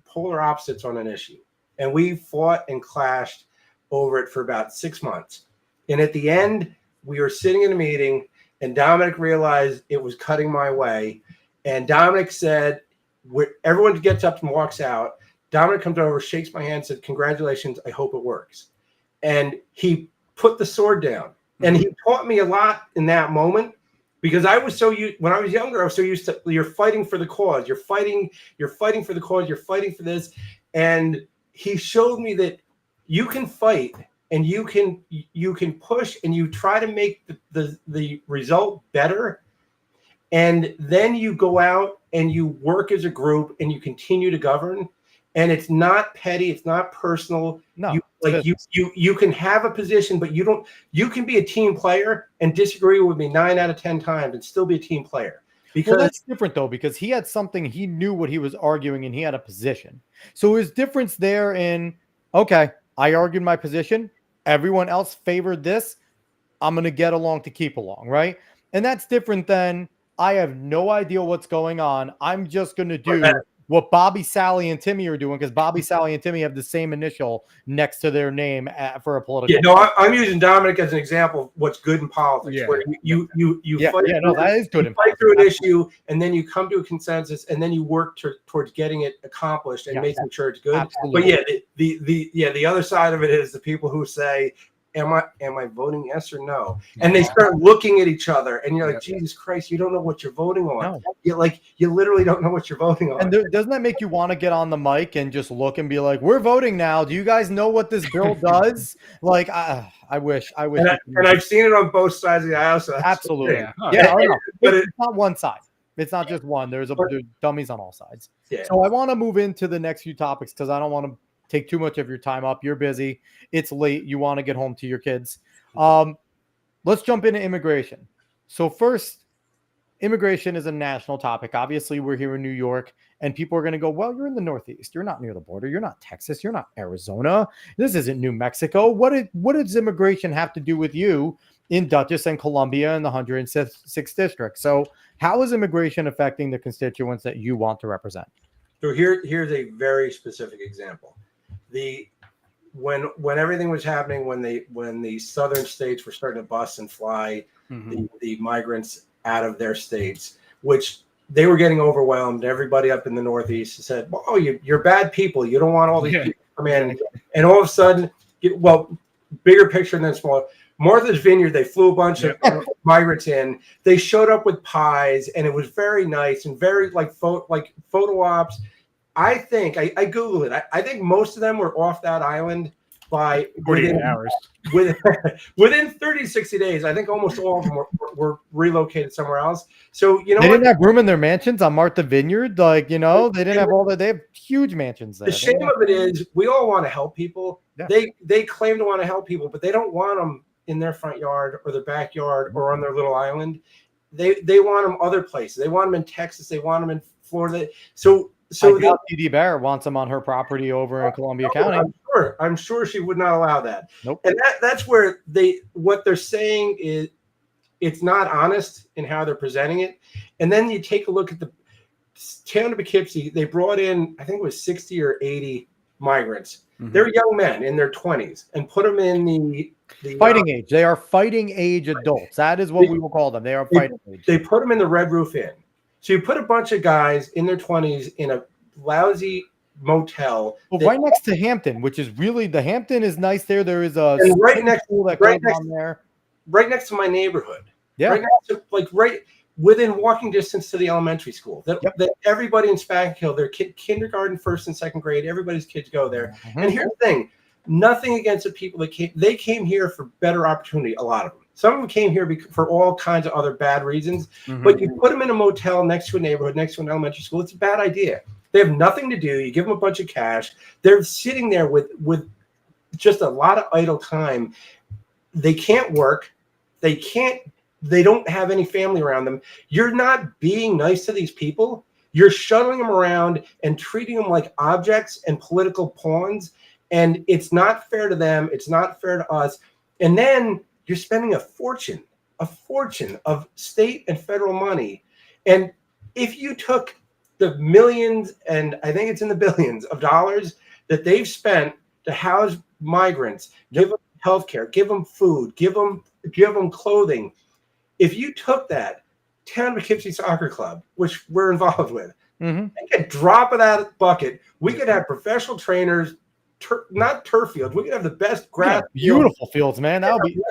polar opposites on an issue. And we fought and clashed over it for about 6 months. And at the end, we were sitting in a meeting, and Dominic realized it was cutting my way. And Dominic said, everyone gets up and walks out. Dominic comes over, shakes my hand, said, "Congratulations, I hope it works." And he put the sword down. And he taught me a lot in that moment, because I was so used, when I was younger, I was so used to, you're fighting for the cause. You're fighting for the cause. You're fighting for this. And he showed me that you can fight and you can push and you try to make the result better. And then you go out and you work as a group and you continue to govern. And it's not petty. It's not personal. No, you can have a position, but you can be a team player and disagree with me 9 out of 10 times and still be a team player. Because that's different though, because he had something, he knew what he was arguing and he had a position. So his difference there in, okay, I argued my position. Everyone else favored this. I'm going to get along to keep along. Right. And that's different than, I have no idea what's going on. I'm just going to do what Bobby, Sally, and Timmy are doing, because Bobby, Sally, and Timmy have the same initial next to their name for a political. Yeah, no, I'm using Dominic as an example of what's good in politics. Yeah. Where you fight, that is good. You fight through an issue, and then you come to a consensus, and then you work towards getting it accomplished and making sure it's good. Absolutely. But the other side of it is the people who say, Am I voting yes or no? And they start looking at each other, and you're like, Jesus Christ, you don't know what you're voting on. No. You literally don't know what you're voting on. And doesn't that make you want to get on the mic and just look and be like, "We're voting now. Do you guys know what this bill does?" Like, I wish. And I've seen it on both sides of the aisle. So absolutely, but it's not one side. It's not just one. There's dummies on all sides. Yeah. So I want to move into the next few topics because I don't want to take too much of your time up. You're busy. It's late. You want to get home to your kids. Let's jump into immigration. So first, immigration is a national topic. Obviously, we're here in New York, and people are going to go, well, you're in the Northeast. You're not near the border. You're not Texas. You're not Arizona. This isn't New Mexico. What does immigration have to do with you in Dutchess and Columbia in the 106th District? So how is immigration affecting the constituents that you want to represent? So here's a very specific example. When everything was happening, when the southern states were starting to bus and fly the migrants out of their states, which they were getting overwhelmed. Everybody up in the Northeast said, "Oh, you're bad people. You don't want all these people to come in." And all of a sudden, bigger picture than small. Martha's Vineyard, they flew a bunch of migrants in. They showed up with pies, and it was very nice and very photo ops. I think I Googled it. I think most of them were off that island by 48 hours. Within 30 to 60 days. I think almost all of them were relocated somewhere else. So they didn't have room in their mansions on Martha Vineyard. They didn't have all that. They have huge mansions there. The shame of it is we all want to help people. Yeah. They claim to want to help people, but they don't want them in their front yard or their backyard or on their little island. They want them other places. They want them in Texas. They want them in Florida. So D.D. Barrett wants them on her property over in Columbia County. I'm sure she would not allow that. Nope. And that's where what they're saying is it's not honest in how they're presenting it. And then you take a look at the town of Poughkeepsie. They brought in, I think it was 60 or 80 migrants. They're young men in their 20s and put them in the fighting age. They are fighting age adults. That is what we will call them. They are fighting age. They put them in the Red Roof Inn. So you put a bunch of guys in their 20s in a lousy motel. Well, right next to Hampton, which is really, the Hampton is nice there. There is a right next pool that goes on there. Right next to my neighborhood. Yeah. Right next to, right within walking distance to the elementary school. That everybody in Spankhill, their kindergarten, first and second grade, everybody's kids go there. And here's the thing, nothing against the people that came. They came here for better opportunity, a lot of them. Some of them came here for all kinds of other bad reasons, but you put them in a motel next to a neighborhood, next to an elementary school. It's a bad idea. They have nothing to do. You give them a bunch of cash. They're sitting there with just a lot of idle time. They can't work. They don't have any family around them. You're not being nice to these people. You're shuttling them around and treating them like objects and political pawns. And it's not fair to them. It's not fair to us. And then you're spending a fortune of state and federal money. And if you took the millions, and I think it's in the billions of dollars that they've spent to house migrants, give them healthcare, give them food, give them clothing. If you took that, Town Poughkeepsie Soccer Club, which we're involved with, Mm-hmm. take a drop of that bucket, we could have professional trainers, not turf fields. We could have the best grass. Beautiful fields, man. That would be.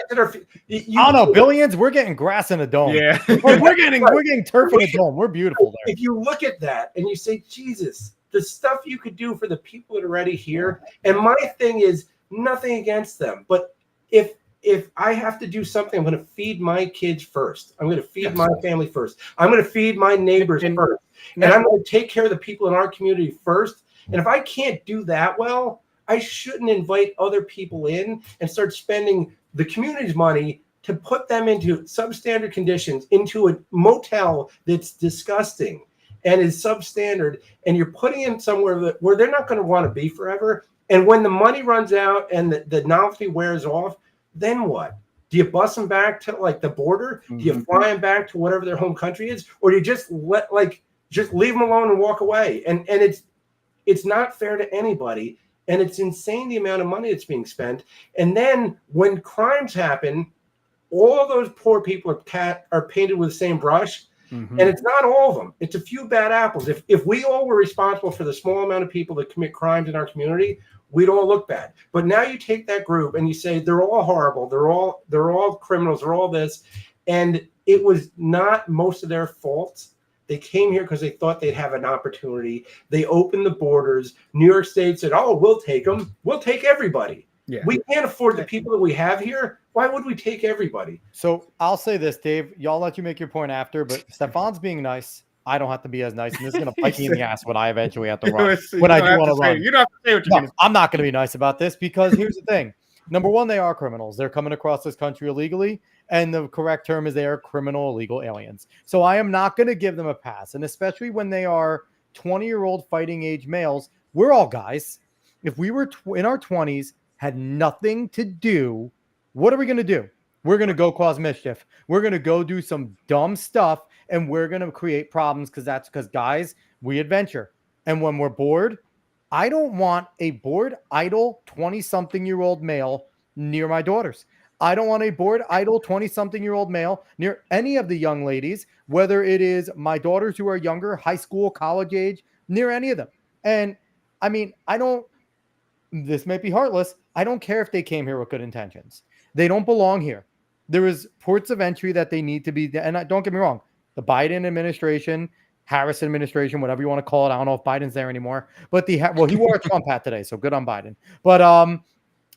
I don't know, billions. We're getting grass in a dome. Yeah, we're getting turf in a dome. We're beautiful there. If you look at that and you say, Jesus, the stuff you could do for the people that are already here. And my thing is nothing against them, but if I have to do something, I'm going to feed my kids first. I'm going to feed my family first. I'm going to feed my neighbors first. And I'm going to take care of the people in our community first. And if I can't do that well, I shouldn't invite other people in and start spending the community's money to put them into substandard conditions, into a motel that's disgusting and is substandard. And you're putting them somewhere where they're not going to want to be forever. And when the money runs out and the novelty wears off, then what? Do you bus them back to like the border? Do you fly them back to whatever their home country is? Or do you just leave them alone and walk away? And it's not fair to anybody. And it's insane the amount of money that's being spent. And then when crimes happen, all of those poor people are painted with the same brush. And it's not all of them. It's a few bad apples. If we all were responsible for the small amount of people that commit crimes in our community, we'd all look bad. But now you take that group and you say they're all horrible, they're all criminals, they're all this, and it was not most of their fault. They came here because they thought they'd have an opportunity. They opened the borders. New York State said, "Oh, we'll take them. We'll take everybody." Yeah. We can't afford the people that we have here. Why would we take everybody? So I'll say this, Dave. Y'all let you make your point after, but Stephan's being nice. I don't have to be as nice, and this is going to bite me in the ass when I eventually have to run. When I do want to run. You don't have to say what you're going to say. I'm not going to be nice about this because here's the thing. Number one, they are criminals. They're coming across this country illegally, and the correct term is they are criminal illegal aliens. So I am not going to give them a pass, and especially when they are 20-year-old fighting age males. We're all guys. If we were in our 20s, had nothing to do, what are we going to do? We're going to go cause mischief. We're going to go do some dumb stuff, and we're going to create problems because guys, we adventure. And when we're bored, I don't want a bored, idle 20-something-year-old male near my daughters. I don't want a bored, idle 20-something-year-old male near any of the young ladies, whether it is my daughters who are younger, high school, college age, near any of them. And I mean, this may be heartless. I don't care if they came here with good intentions. They don't belong here. There is ports of entry that they need to be. And don't get me wrong, the Biden administration, Harris administration, whatever you want to call it. I don't know if Biden's there anymore, but he wore a Trump hat today, so good on Biden. But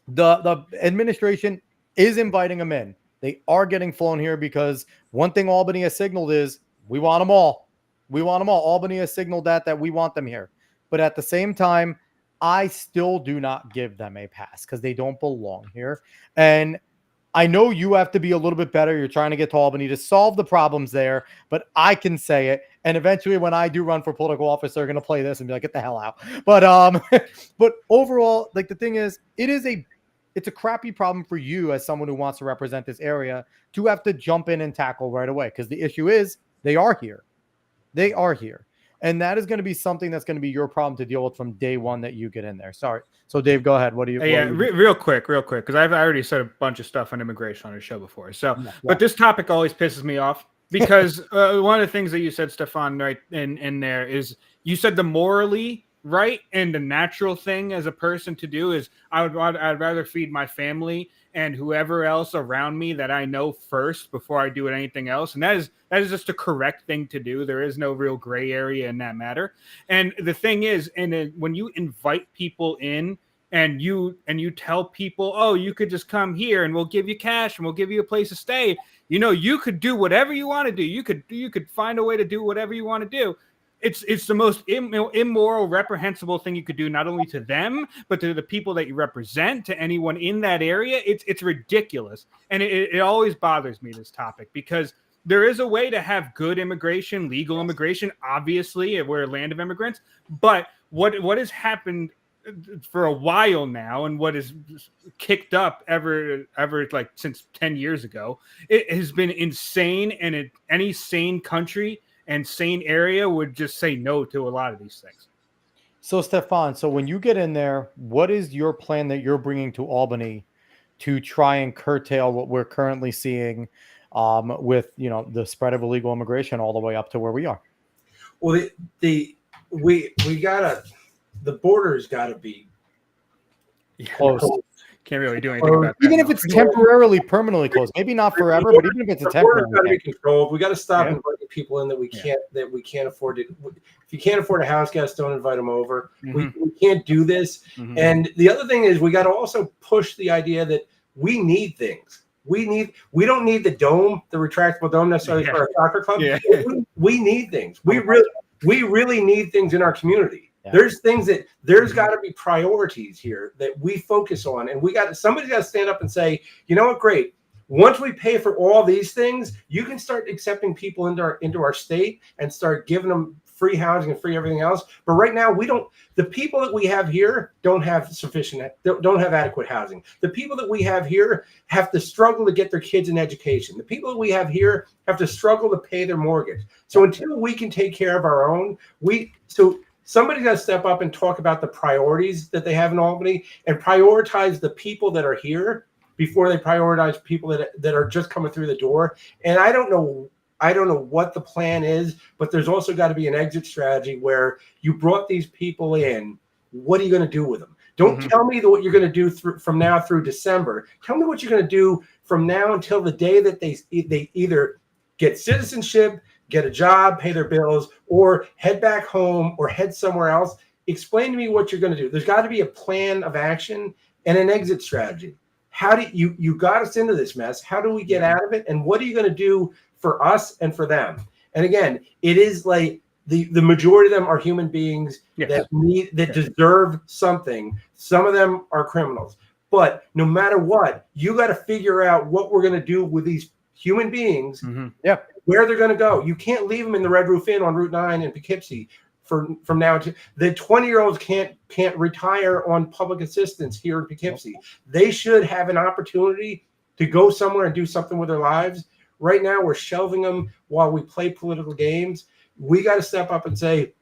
the administration is inviting them in. They are getting flown here because one thing Albany has signaled is we want them all. We want them all. Albany has signaled that we want them here. But at the same time, I still do not give them a pass because they don't belong here. And I know you have to be a little bit better. You're trying to get to Albany to solve the problems there, but I can say it. And eventually when I do run for political office, they're going to play this and be like, get the hell out. But, but overall, like the thing is, it's a crappy problem for you as someone who wants to represent this area to have to jump in and tackle right away. Because the issue is they are here. They are here. And that is going to be something that's going to be your problem to deal with from day one that you get in there. Sorry. So, Dave, go ahead. What do you? Real quick, because I've already said a bunch of stuff on immigration on the show before. So, but this topic always pisses me off because one of the things that you said, Stephan, right in there is you said the morally right and the natural thing as a person to do is I'd rather feed my family and whoever else around me that I know first before I do anything else. And that is just a correct thing to do. There is no real gray area in that matter. And the thing is, when you invite people in and you tell people, oh, you could just come here and we'll give you cash and we'll give you a place to stay. You know, you could do whatever you want to do. You could find a way to do whatever you want to do. it's the most immoral, reprehensible thing you could do, not only to them, but to the people that you represent, to anyone in that area. It's ridiculous. And it always bothers me, this topic, because there is a way to have good immigration, legal immigration. Obviously, we're a land of immigrants. But what has happened for a while now, and what is kicked up ever like since 10 years ago, it has been insane. And any sane country and sane area would just say no to a lot of these things. So Stephan, so when you get in there, what is your plan that you're bringing to Albany to try and curtail what we're currently seeing with, the spread of illegal immigration all the way up to where we are? Well, the border's gotta be closed. Can't really do anything about that. Even if it's temporarily, permanently closed, maybe not forever, but even if it's a temporary, got to be controlled. We got to stop inviting people in that we can't afford it. If you can't afford a house guest, don't invite them over. Mm-hmm. We can't do this. Mm-hmm. And the other thing is, we got to also push the idea that we need things. We don't need the dome, the retractable dome necessarily for our soccer club. Yeah. We need things. We really need things in our community. Yeah. There's things that there's got to be priorities here that we focus on, and somebody's got to stand up and say, you know what, great. Once we pay for all these things, you can start accepting people into our state and start giving them free housing and free everything else. But right now, the people that we have here don't have adequate housing. The people that we have here have to struggle to get their kids an education. The people that we have here have to struggle to pay their mortgage. So until we can take care of our own, somebody's got to step up and talk about the priorities that they have in Albany and prioritize the people that are here before they prioritize people that are just coming through the door. And I don't know what the plan is, but there's also got to be an exit strategy where you brought these people in. What are you going to do with them? Don't tell me what you're going to do from now through December. Tell me what you're going to do from now until the day that they either get citizenship, get a job, pay their bills, or head back home or head somewhere else. Explain to me what you're going to do. There's got to be a plan of action and an exit strategy. How do you got us into this mess? How do we get out of it? And what are you going to do for us and for them? And again, it is like the majority of them are human beings that deserve something. Some of them are criminals. But no matter what, you got to figure out what we're going to do with these human beings. Where they're going to go. You can't leave them in the Red Roof Inn on Route 9 in Poughkeepsie from now to the 20-year-olds can't retire on public assistance here in Poughkeepsie. They should have an opportunity to go somewhere and do something with their lives. Right now, we're shelving them while we play political games. We got to step up and say,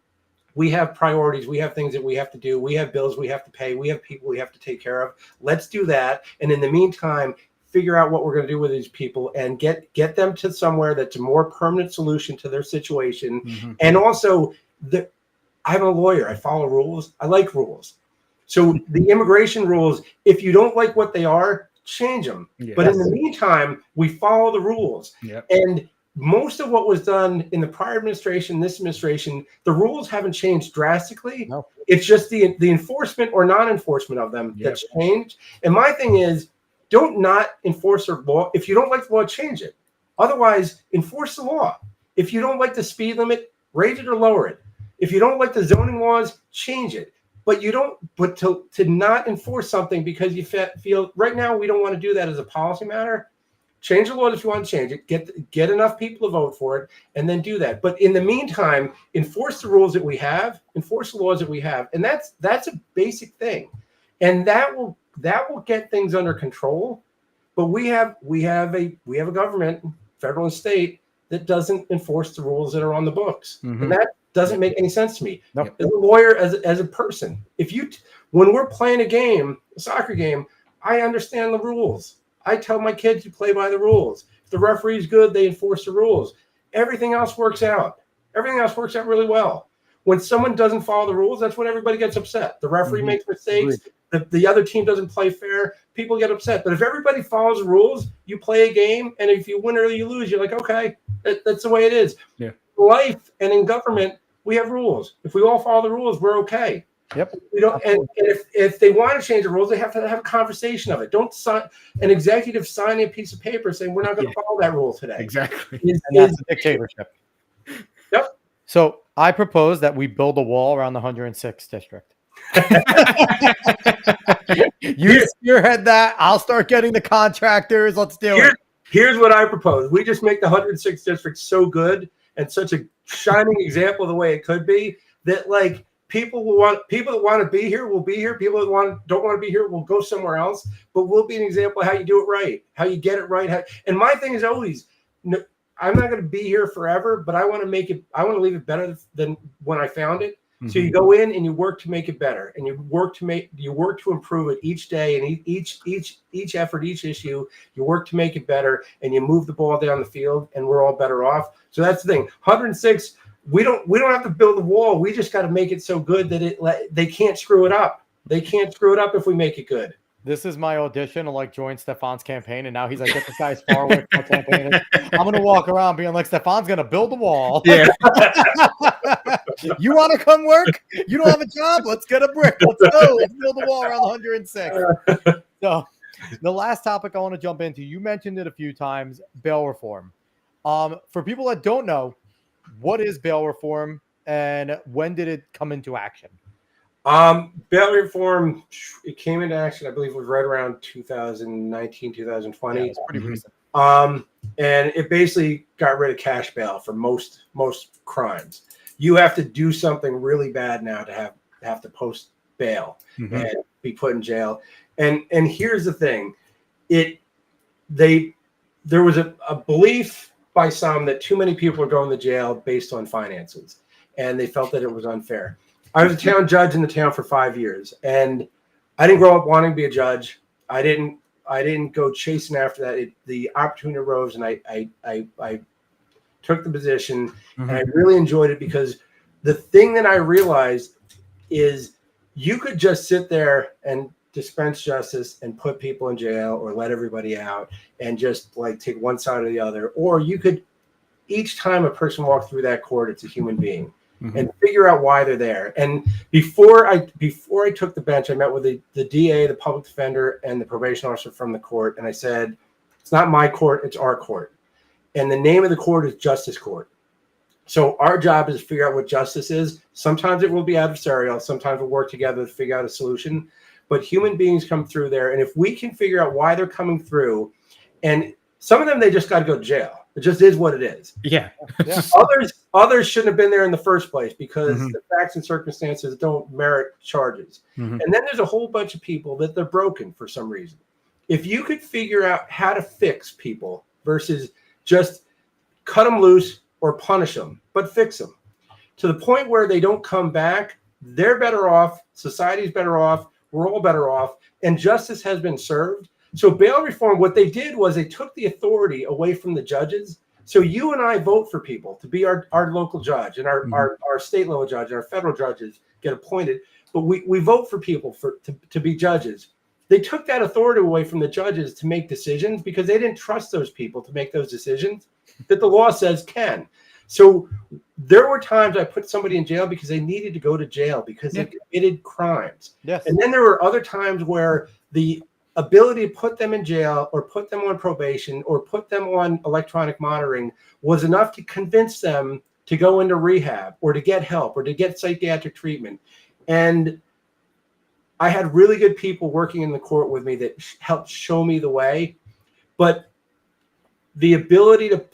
we have priorities. We have things that we have to do. We have bills we have to pay. We have people we have to take care of. Let's do that. And in the meantime, figure out what we're going to do with these people and get them to somewhere that's a more permanent solution to their situation. And also, I'm a lawyer. I follow rules. I like rules. So the immigration rules, if you don't like what they are, change them. Yes. But in the meantime, we follow the rules. Yep. And most of what was done in the prior administration, this administration, the rules haven't changed drastically. No. It's just the enforcement or non-enforcement of them that's changed. And my thing is, don't not enforce the law. If you don't like the law, change it. Otherwise, enforce the law. If you don't like the speed limit, raise it or lower it. If you don't like the zoning laws, change it. But to not enforce something because you feel right now we don't want to do that as a policy matter. Change the law if you want to change it. Get enough people to vote for it, and then do that. But in the meantime, enforce the rules that we have. Enforce the laws that we have, and that's a basic thing, and that will get things under control. But we have a government, federal and state, that doesn't enforce the rules that are on the books, and that doesn't make any sense to me. Nope. As a lawyer, as a person, when we're playing a soccer game, I understand the rules. I tell my kids to play by the rules. If the referee's good, they enforce the rules. Everything else works out. Everything else works out really well. When someone doesn't follow the rules, that's when everybody gets upset. The referee makes mistakes. The other team doesn't play fair. People get upset. But if everybody follows the rules, you play a game, and if you win or you lose, you're like, okay, that's the way it is. Yeah. In life and in government, we have rules. If we all follow the rules, we're okay. Yep. We don't, and if they want to change the rules, they have to have a conversation of it. Don't sign an executive signing a piece of paper saying we're not going to follow that rule today. Exactly. And that's a dictatorship. Yep. So I propose that we build a wall around the 106th district. You spearhead that. I'll start getting the contractors. Let's do it. Here's what I propose. We just make the 106th district so good and such a shining example of the way it could be that like people that want to be here will be here. People that don't want to be here will go somewhere else. But we'll be an example of how you do it right, how you get it right. And my thing is always, I'm not going to be here forever, but I want to make it. I want to leave it better than when I found it. Mm-hmm. So you go in and you work to make it better, and you work to improve it each day, and each effort, each issue, you work to make it better, and you move the ball down the field, and we're all better off. So that's the thing. 106. We don't have to build a wall. We just got to make it so good that they can't screw it up. They can't screw it up if we make it good. This is my audition to like join Stephan's campaign, and now he's like, get this guy as far away from my campaign. I'm gonna walk around being like, Stephan's gonna build a wall. Yeah. You want to come work? You don't have a job? Let's get a brick. Let's go. Let's build a wall around 106. So, the last topic I want to jump into, you mentioned it a few times, bail reform. For people that don't know, what is bail reform, and when did it come into action? Bail reform, it came into action, I believe it was right around 2019, 2020. Yeah, it's pretty recent. And it basically got rid of cash bail for most crimes. You have to do something really bad now to have to post bail and be put in jail. And here's the thing. There was a belief by some that too many people are going to jail based on finances, and they felt that it was unfair. I was a town judge in the town for 5 years, and I didn't grow up wanting to be a judge. I didn't go chasing after that. The opportunity arose, and I took the position, and I really enjoyed it because the thing that I realized is you could just sit there and dispense justice and put people in jail or let everybody out and just like take one side or the other, or you could, each time a person walks through that court, it's a human being. And figure out why they're there. And before I took the bench, I met with the DA, the public defender, and the probation officer from the court. And I said, it's not my court, it's our court. And the name of the court is Justice Court. So our job is to figure out what justice is. Sometimes it will be adversarial. Sometimes we'll work together to figure out a solution. But human beings come through there. And if we can figure out why they're coming through, and some of them, they just got to go to jail. It just is what it is. Yeah. Others shouldn't have been there in the first place because the facts and circumstances don't merit charges. And then there's a whole bunch of people that they're broken for some reason. If you could figure out how to fix people versus just cut them loose or punish them, but fix them to the point where they don't come back, they're better off. Society's better off. We're all better off. And justice has been served. So bail reform, what they did was they took the authority away from the judges. So you and I vote for people to be our local judge, and our state level judge, and our federal judges get appointed. But we vote for people to be judges. They took that authority away from the judges to make decisions because they didn't trust those people to make those decisions that the law says can. So there were times I put somebody in jail because they needed to go to jail because they committed crimes. Yes. And then there were other times where the ability to put them in jail or put them on probation or put them on electronic monitoring was enough to convince them to go into rehab or to get help or to get psychiatric treatment. And I had really good people working in the court with me that helped show me the way. But the ability to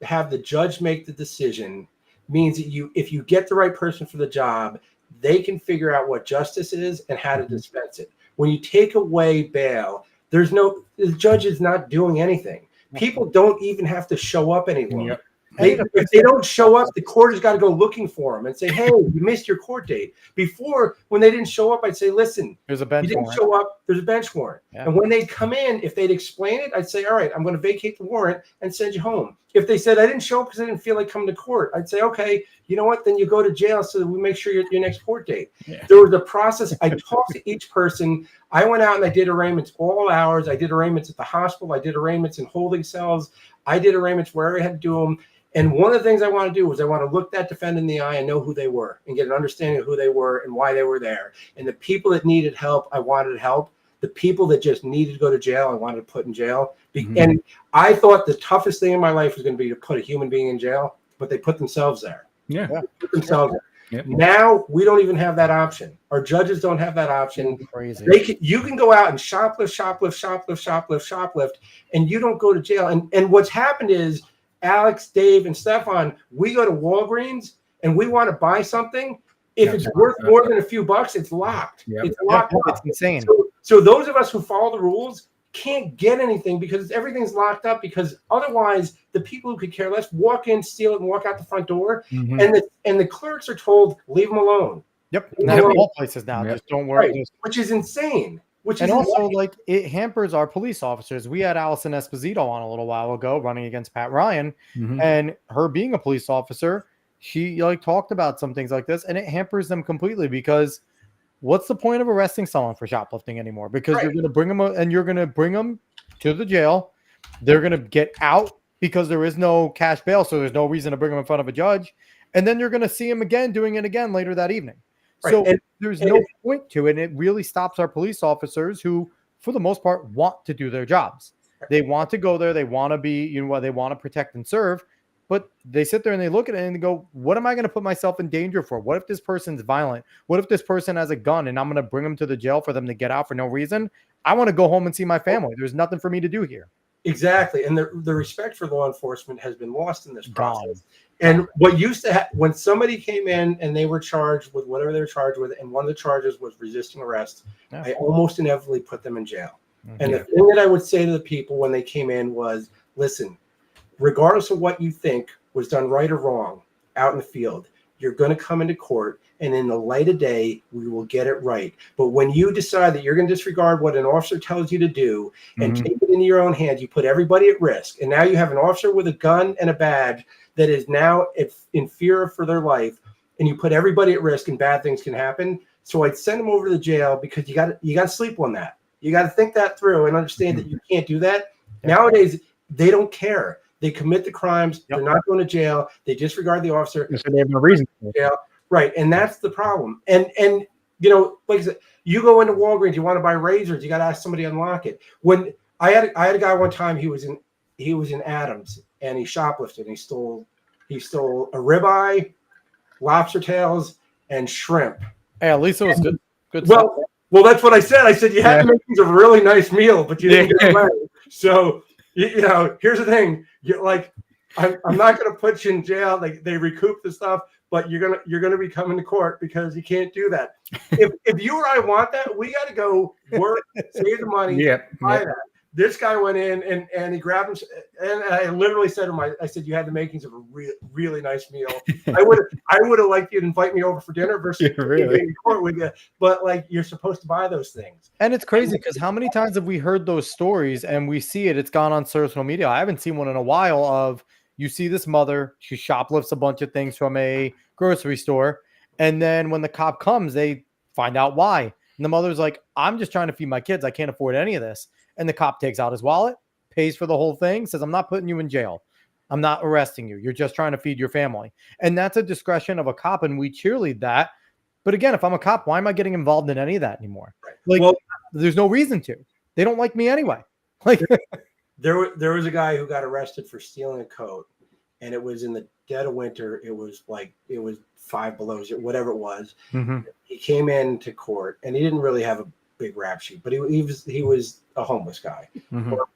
have the judge make the decision means that if you get the right person for the job, they can figure out what justice is and how to dispense it. When you take away bail, the judge is not doing anything. People don't even have to show up any longer. If they don't show up, the court has got to go looking for them and say, hey, you missed your court date. Before, when they didn't show up, I'd say, listen, there's a bench you didn't warrant. show up, there's a bench warrant. Yeah. And when they'd come in, if they'd explain it, I'd say, all right, I'm going to vacate the warrant and send you home. If they said, I didn't show up because I didn't feel like coming to court, I'd say, okay, you know what? Then you go to jail so that we make sure your next court date. Yeah. There was a process. I talked to each person. I went out and I did arraignments all hours. I did arraignments at the hospital. I did arraignments in holding cells. I did arraignments wherever I had to do them. And one of the things I want to do was I want to look that defendant in the eye and know who they were and get an understanding of who they were and why they were there. And the people that needed help, I wanted to help. The people that just needed to go to jail, I wanted to put in jail. And I thought the toughest thing in my life was going to be to put a human being in jail. but they put themselves there. Yeah. They put themselves there. Yep. Now we don't even have that option. Our judges don't have that option. Crazy. You can go out and shoplift, and you don't go to jail. And what's happened is Alex, Dave, and Stephan, we go to Walgreens and we want to buy something. If it's worth more than a few bucks, it's locked. Yep. It's locked up. It's insane. So those of us who follow the rules can't get anything because everything's locked up, because otherwise the people who could care less walk in, steal it, and walk out the front door. Mhm. And the clerks are told, leave them alone. Yep. And that's all places now. Yep. Just don't worry. Right. Which is insane. And also, like, it hampers our police officers. We had Allison Esposito on a little while ago running against Pat Ryan, and her being a police officer, she like talked about some things like this, and it hampers them completely, because what's the point of arresting someone for shoplifting anymore? Because you're going to bring them and you're going to bring them to the jail. They're going to get out because there is no cash bail, so there's no reason to bring them in front of a judge. And then you're going to see them again doing it again later that evening. Right. So there's no point to it. And it really stops our police officers who, for the most part, want to do their jobs. They want to go there. They want to be, they want to protect and serve. But they sit there and they look at it and they go, what am I going to put myself in danger for? What if this person's violent? What if this person has a gun and I'm going to bring them to the jail for them to get out for no reason? I want to go home and see my family. There's nothing for me to do here. Exactly. And the respect for law enforcement has been lost in this process. And what used to when somebody came in and they were charged with whatever they were charged with, and one of the charges was resisting arrest, I almost inevitably put them in jail. And the thing that I would say to the people when they came in was, listen, regardless of what you think was done right or wrong out in the field, you're going to come into court, and in the light of day, we will get it right. But when you decide that you're going to disregard what an officer tells you to do and take it into your own hands, you put everybody at risk. And now you have an officer with a gun and a badge that is now in fear for their life, and you put everybody at risk, and bad things can happen. So I'd send them over to the jail, because you got to sleep on that. You got to think that through and understand that you can't do that. Nowadays, they don't care. They commit the crimes. They're not going to jail. They disregard the officer. So they have no reason to jail. Right. And that's the problem. And like I said, you go into Walgreens, you want to buy razors, you got to ask somebody to unlock it. When I had a guy one time, he was in Adams, and he shoplifted. He stole a ribeye, lobster tails, and shrimp. Hey, at least it was good. Good Well, stuff. well, that's what I said. I said you had to make things a really nice meal, but you didn't get away. So here's the thing. You're like, I'm not going to put you in jail. They recoup the stuff, but you're gonna be coming to court because you can't do that. If you or I want that, we got to go work, save the money, buy that. This guy went in and he grabbed him, and I literally said to him, I said, you had the makings of a really nice meal. I would have liked you to invite me over for dinner versus being in court with you, but like, you're supposed to buy those things. And it's crazy because how many times have we heard those stories and we see it? It's gone on social media. I haven't seen one in a while of, you see this mother, she shoplifts a bunch of things from a grocery store, and then when the cop comes, they find out why. And the mother's like, I'm just trying to feed my kids. I can't afford any of this. And the cop takes out his wallet, pays for the whole thing, says, I'm not putting you in jail. I'm not arresting you. You're just trying to feed your family. And that's a discretion of a cop, and we cheerlead that. But again, if I'm a cop, why am I getting involved in any of that anymore? Like, there's no reason to. They don't like me anyway. Like, there was a guy who got arrested for stealing a coat, and it was in the dead of winter. It was 5 below, whatever it was. He came into court, and he didn't really have a big rap sheet, but he was a homeless guy. Or,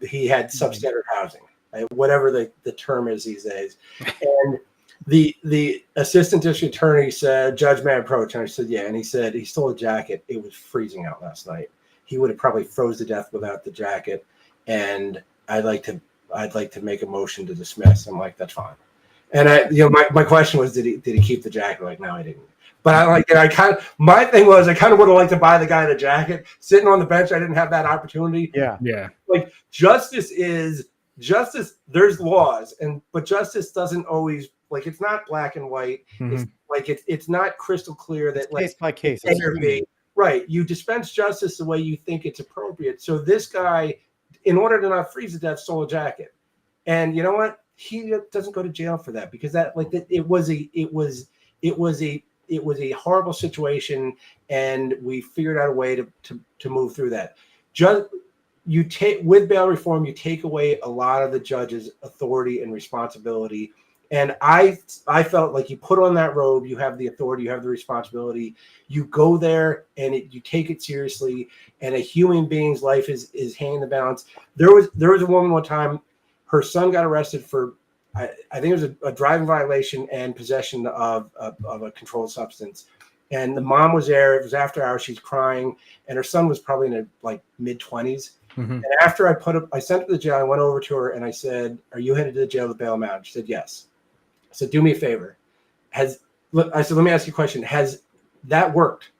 he had substandard housing, whatever the term is these days. And the assistant district attorney said, "Judge, may I approach?" And I said, "Yeah." And he said he stole a jacket. It was freezing out last night. He would have probably froze to death without the jacket. And I'd like to make a motion to dismiss. I'm like, that's fine. And my question was, did he keep the jacket? Like, no, I didn't. But my thing was, I kind of would have liked to buy the guy the jacket. Sitting on the bench, I didn't have that opportunity. Yeah. Like, justice. There's laws, but justice doesn't always, like, it's not black and white. It's like it's not crystal clear that, like, case by case. Right. You dispense justice the way you think it's appropriate. So this guy, in order to not freeze to death, stole a jacket. And you know what? He doesn't go to jail for that, because it was a horrible situation, and we figured out a way to move through that. With bail reform, you take away a lot of the judge's authority and responsibility And I felt like you put on that robe, you have the authority, you have the responsibility. You go there and you take it seriously. And a human being's life is hanging in the balance. There was a woman one time, her son got arrested for, I think it was a driving violation and possession of a controlled substance. And the mom was there. It was after hours. She's crying, and her son was probably in her like mid-20s. And after I sent her to the jail, I went over to her and I said, "Are you headed to the jail to bail him out?" She said, "Yes." I said, "Do me a favor. I said, let me ask you a question. Has that worked?"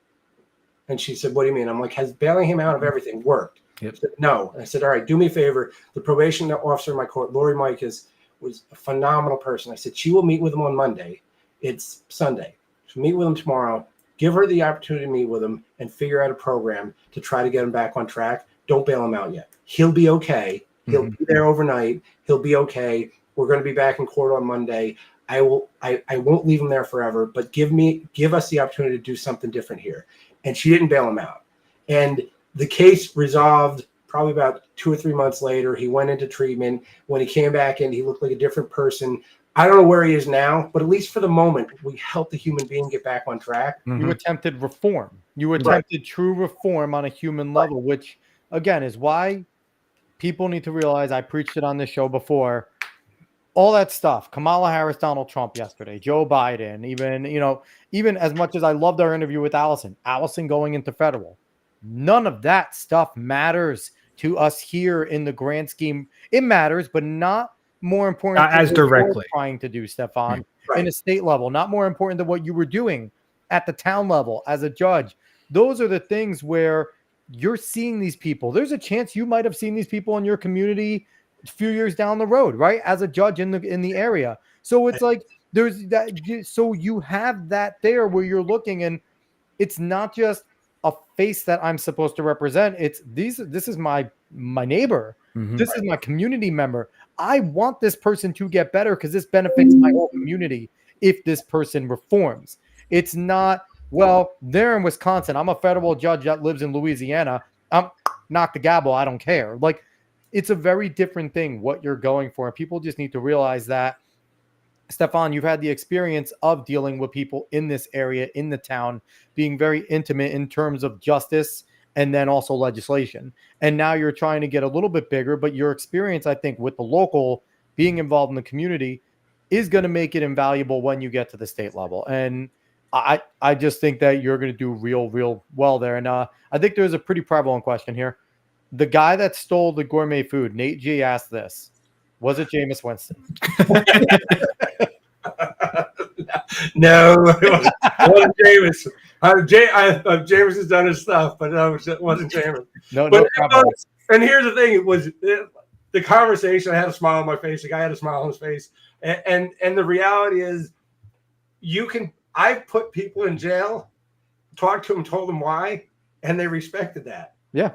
And she said, "What do you mean?" I'm like, "Has bailing him out of everything worked?" She said, "No." And I said, "All right, do me a favor. The probation officer in my court, Lori Mikas, was a phenomenal person." I said, "She will meet with him on Monday. It's Sunday. She'll meet with him tomorrow. Give her the opportunity to meet with him and figure out a program to try to get him back on track. Don't bail him out yet. He'll be okay. He'll be there overnight. He'll be okay. We're going to be back in court on Monday. I won't leave him there forever, but give us the opportunity to do something different here." And she didn't bail him out. And the case resolved probably about 2 or 3 months later. He went into treatment. When he came back in, he looked like a different person. I don't know where he is now, but at least for the moment, we helped the human being get back on track. You attempted reform. You attempted true reform on a human level, which, again, is why people need to realize, I preached it on this show before, all that stuff, Kamala Harris, Donald Trump yesterday, Joe Biden, even as much as I loved our interview with Allison going into federal, none of that stuff matters to us here in the grand scheme. It matters, but not more important not as directly trying to do, Stephan, in a state level, not more important than what you were doing at the town level as a judge. Those are the things where you're seeing these people. There's a chance you might have seen these people in your community a few years down the road, right? As a judge in the area. So it's like there's that. So you have that there where you're looking, and it's not just a face that I'm supposed to represent. It's this is my neighbor. This is my community member. I want this person to get better because this benefits my whole community if this person reforms. It's not, well, they're in Wisconsin. I'm a federal judge that lives in Louisiana. I'm knock the gavel. I don't care. Like, it's a very different thing what you're going for. And people just need to realize that. Stephan, you've had the experience of dealing with people in this area, in the town, being very intimate in terms of justice and then also legislation. And now you're trying to get a little bit bigger, but your experience, I think, with the local, being involved in the community, is going to make it invaluable when you get to the state level. And I just think that you're going to do real well there. And I think there's a pretty prevalent question here. The guy that stole the gourmet food, Nate G asked this, was it Jameis Winston? No, it wasn't Jameis. Jameis has done his stuff, but no, it wasn't Jameis. No. And here's the thing: it was the conversation. I had a smile on my face. The guy had a smile on his face, and the reality is, I put people in jail, talked to them, told them why, and they respected that. Yeah,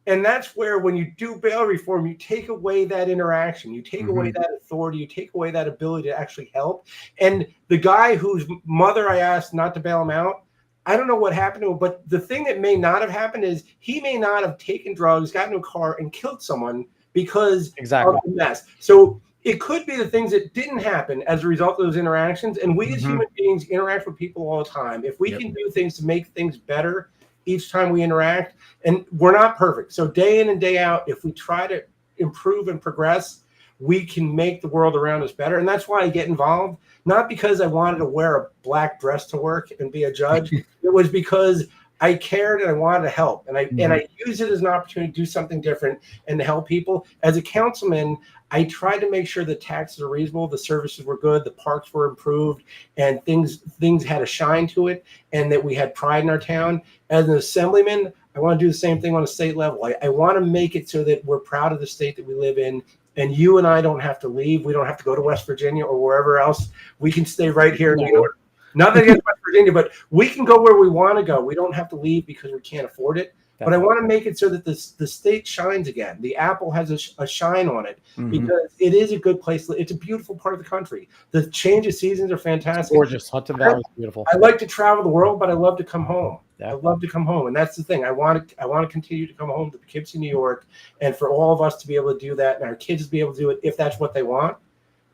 and that's where, when you do bail reform, you take away that interaction, you take away that authority, you take away that ability to actually help. And the guy whose mother I asked not to bail him out, I don't know what happened to him, but the thing that may not have happened is he may not have taken drugs, gotten in a car, and killed someone because of the mess. So it could be the things that didn't happen as a result of those interactions. And we as human beings interact with people all the time. If we can do things to make things better each time we interact, and we're not perfect. So day in and day out, if we try to improve and progress, we can make the world around us better. And that's why I get involved, not because I wanted to wear a black dress to work and be a judge. It was because I cared and I wanted to help. And I use it as an opportunity to do something different and to help people. As a councilman, I tried to make sure the taxes are reasonable, the services were good, the parks were improved, and things had a shine to it, and that we had pride in our town. As an assemblyman, I want to do the same thing on a state level. I want to make it so that we're proud of the state that we live in, and you and I don't have to leave. We don't have to go to West Virginia or wherever else. We can stay right here in New York. Nothing against West Virginia, but we can go where we want to go. We don't have to leave because we can't afford it. But I want to make it so that the state shines again. The apple has a shine on it because it is a good place. It's a beautiful part of the country. The change of seasons are fantastic. It's gorgeous. Hudson Valley is beautiful. I like to travel the world, but I love to come home. I love to come home, and that's the thing. I want to continue to come home to Poughkeepsie, New York, and for all of us to be able to do that, and our kids to be able to do it if that's what they want.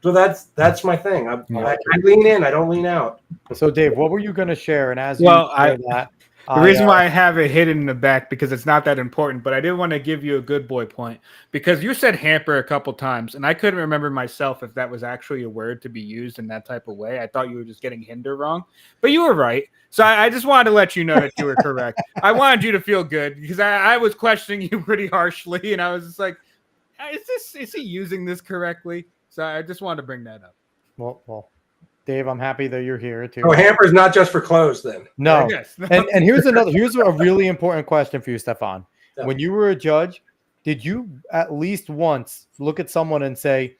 So that's my thing. I lean in. I don't lean out. So, Dave, what were you going to share? And as you share that, the reason why I have it hidden in the back because it's not that important, but I did want to give you a good boy point because you said hamper a couple times, and I couldn't remember myself if that was actually a word to be used in that type of way. I thought you were just getting hinder wrong, but you were right. So I just wanted to let you know that you were correct. I wanted you to feel good because I was questioning you pretty harshly, and I was just like, is he using this correctly? So I just wanted to bring that up. Well, Dave, I'm happy that you're here too. Oh, hamper's not just for clothes, then. No. Yes. And here's a really important question for you, Stephan. Definitely. When you were a judge, did you at least once look at someone and say,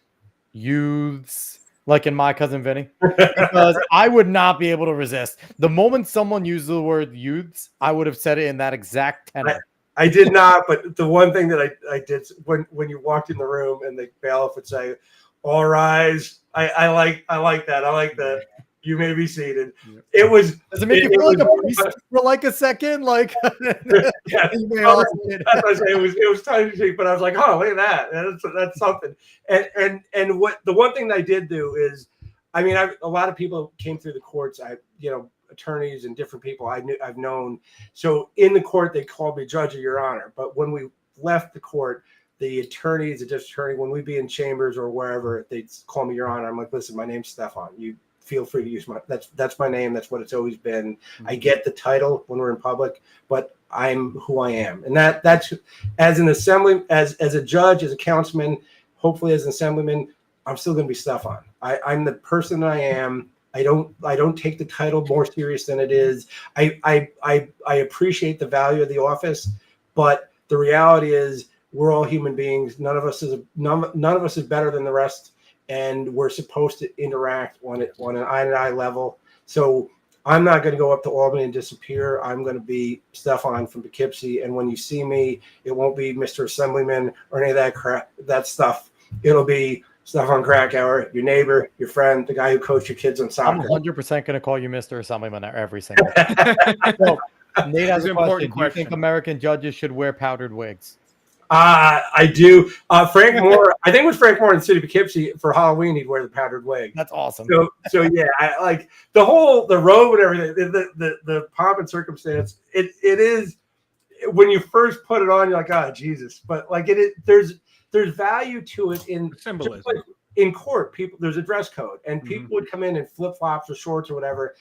"Youths," like in My Cousin Vinny? Because I would not be able to resist. The moment someone used the word "youths," I would have said it in that exact tenor. I did not, but the one thing that I did when you walked in the room and the bailiff would say, "All rise." I like that. I like that. You may be seated. It was. Does it make you feel like a priest for like a second? Like, yeah. It was time to take, but I was like, oh, look at that. That's something. And what the one thing that I did do is, I mean, a lot of people came through the courts. Attorneys and different people I've known. So in the court, they called me Judge of Your Honor. But when we left the court, the attorneys, the district attorney, when we be in chambers or wherever, they call me Your Honor. I'm like, listen, my name's Stephan. You feel free to use that's my name. That's what it's always been. Mm-hmm. I get the title when we're in public, but I'm who I am. And that's as an assembly, as a judge, as a councilman, hopefully as an assemblyman, I'm still going to be Stephan. I'm the person that I am. I don't take the title more serious than it is. I appreciate the value of the office, but the reality is we're all human beings. None of us is better than the rest, and we're supposed to interact on an eye-to-eye level. So I'm not going to go up to Albany and disappear. I'm going to be Stephan from Poughkeepsie, and when you see me, it won't be Mr. Assemblyman or any of that crap, that stuff. It'll be Stephan Krakower, your neighbor, your friend, the guy who coached your kids on soccer. I'm 100% going to call you Mr. Assemblyman every single day. So, Nate has a question. Do you think American judges should wear powdered wigs? I do. Frank Moore, I think it was Frank Moore in the city of Poughkeepsie for Halloween. He'd wear the powdered wig. That's awesome. So yeah, I like the robe and everything. The pomp and circumstance. It is when you first put it on, you're like, oh Jesus. But like there's value to it in symbolism. Like in court, there's a dress code, and people would come in flip flops or shorts or whatever.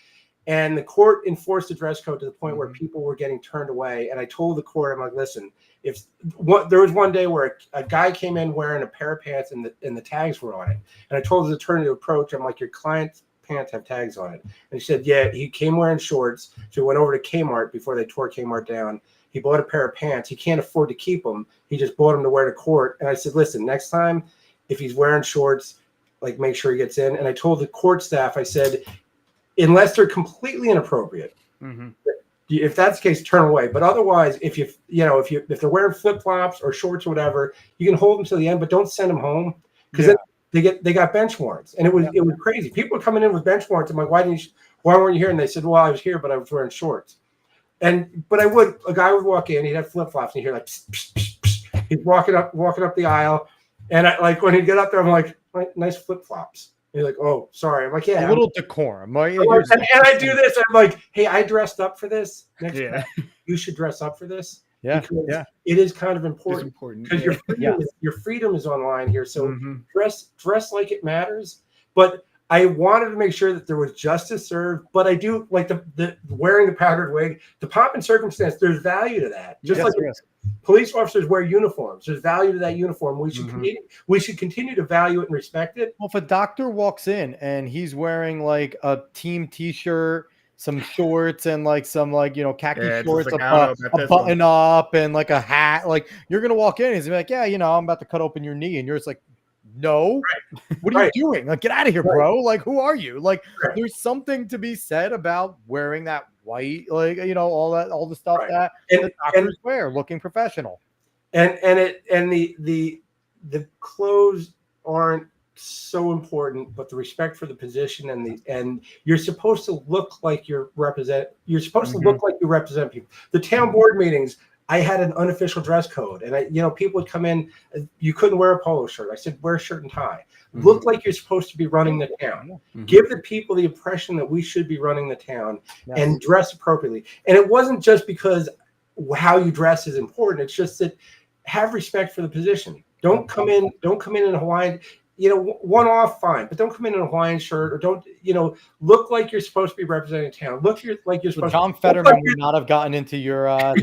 And the court enforced the dress code to the point where people were getting turned away. And I told the court, I'm like, listen, there was one day where a guy came in wearing a pair of pants and the tags were on it. And I told his attorney to approach. I'm like, your client's pants have tags on it. And he said, yeah, he came wearing shorts. So he went over to Kmart before they tore Kmart down. He bought a pair of pants. He can't afford to keep them. He just bought them to wear to court. And I said, listen, next time, if he's wearing shorts, like make sure he gets in. And I told the court staff, I said, unless they're completely inappropriate, if that's the case, turn away. But otherwise, if they're wearing flip flops or shorts or whatever, you can hold them till the end, but don't send them home because then they got bench warrants, and it was crazy. People were coming in with bench warrants. I'm like, why weren't you here? And they said, well, I was here, but I was wearing shorts. But a guy would walk in, he'd have flip flops, and you hear like, psh, psh, psh, psh. He's walking up the aisle, and when he'd get up there, I'm like, nice flip flops. You're like, oh, sorry. I'm like, yeah. A little decorum. And I do this. I'm like, hey, I dressed up for this. Next time, you should dress up for this. Yeah. It is kind of important. Because your freedom is online here. So dress like it matters. But I wanted to make sure that there was justice served. But I do like the wearing the powdered wig, the pomp and circumstance. There's value to that. Just police officers wear uniforms. There's value to that uniform. We should continue to value it and respect it. Well, if a doctor walks in and he's wearing like a team T-shirt, some shorts, and like some khaki shorts, a button up, and like a hat, like you're gonna walk in and he's like, yeah, I'm about to cut open your knee, and you're just like, no, what are you doing? Like, get out of here, bro. Like, who are you? Like, there's something to be said about wearing that white, like, all the stuff that the doctors wear, looking professional. And the clothes aren't so important, but the respect for the position and you're supposed to look like you're supposed to look like you represent people. The town board meetings, I had an unofficial dress code, and people would come in. You couldn't wear a polo shirt. I said, wear a shirt and tie. Look like you're supposed to be running the town. Give the people the impression that we should be running the town, and dress appropriately. And it wasn't just because how you dress is important. It's just that have respect for the position. Don't come in in a Hawaiian. One off, fine, but don't come in a Hawaiian shirt, or don't, look like you're supposed to be representing town. Look like you're supposed John to. Fetterman would not have gotten into your town.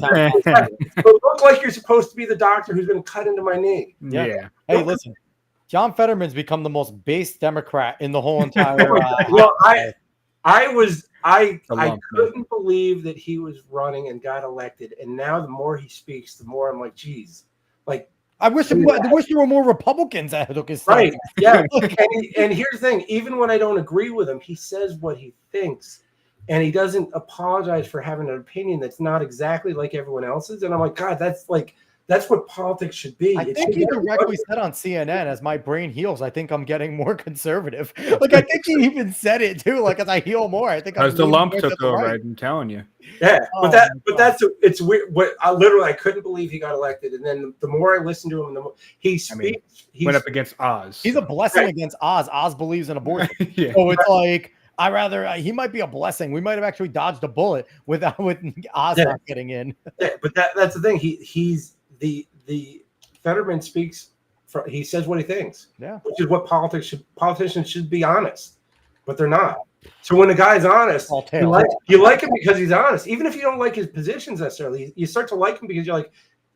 But look like you're supposed to be the doctor who's been cut into my knee. Yeah. Hey, listen, John Fetterman's become the most base Democrat in the whole entire. Well, I couldn't believe that he was running and got elected, and now the more he speaks, the more I'm like, geez, like. I wish there were more Republicans that took his right. Yeah. and here's the thing: even when I don't agree with him, he says what he thinks, and he doesn't apologize for having an opinion that's not exactly like everyone else's. And I'm like, God, that's what politics should be. I think he directly said on CNN, as my brain heals, I think I'm getting more conservative. Like, I think he even said it too. Like, as I heal more, I think as the lump took over, I'm telling you. Yeah, it's weird. I couldn't believe he got elected. And then the more I listened to him, the more he speaks. He went up against Oz. He's a blessing against Oz. Oz believes in abortion. So it's like, he might be a blessing. We might have actually dodged a bullet with Oz not getting in. Yeah, but that's the thing. He's the Fetterman speaks. He says what he thinks. Yeah, which is what politicians should be honest, but they're not. So when a guy's honest, you like him because he's honest. Even if you don't like his positions necessarily, you start to like him because you're like,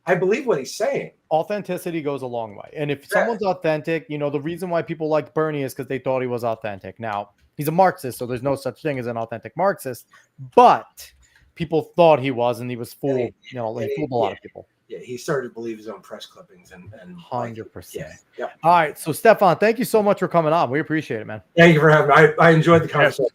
I believe what he's saying. Authenticity goes a long way. And if someone's authentic, the reason why people like Bernie is because they thought he was authentic. Now, he's a Marxist, so there's no such thing as an authentic Marxist. But people thought he was, and he was fooled. He fooled a lot of people. Yeah, he started to believe his own press clippings and 100%. Yeah. All right, so Stephan, thank you so much for coming on. We appreciate it, man. Thank you for having me. I enjoyed the conversation.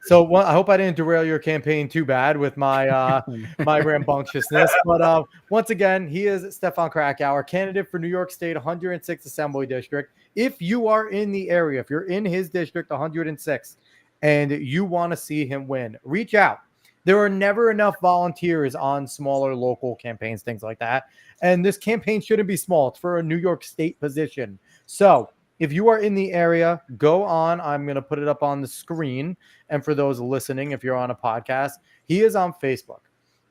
So I hope I didn't derail your campaign too bad with my my rambunctiousness. But once again, he is Stephan Krakower, candidate for New York State 106th Assembly District. If you are in the area, if you're in his district 106, and you want to see him win, reach out. There are never enough volunteers on smaller local campaigns, things like that. And this campaign shouldn't be small. It's for a New York State position. So if you are in the area, go on. I'm going to put it up on the screen. And for those listening, if you're on a podcast, he is on Facebook,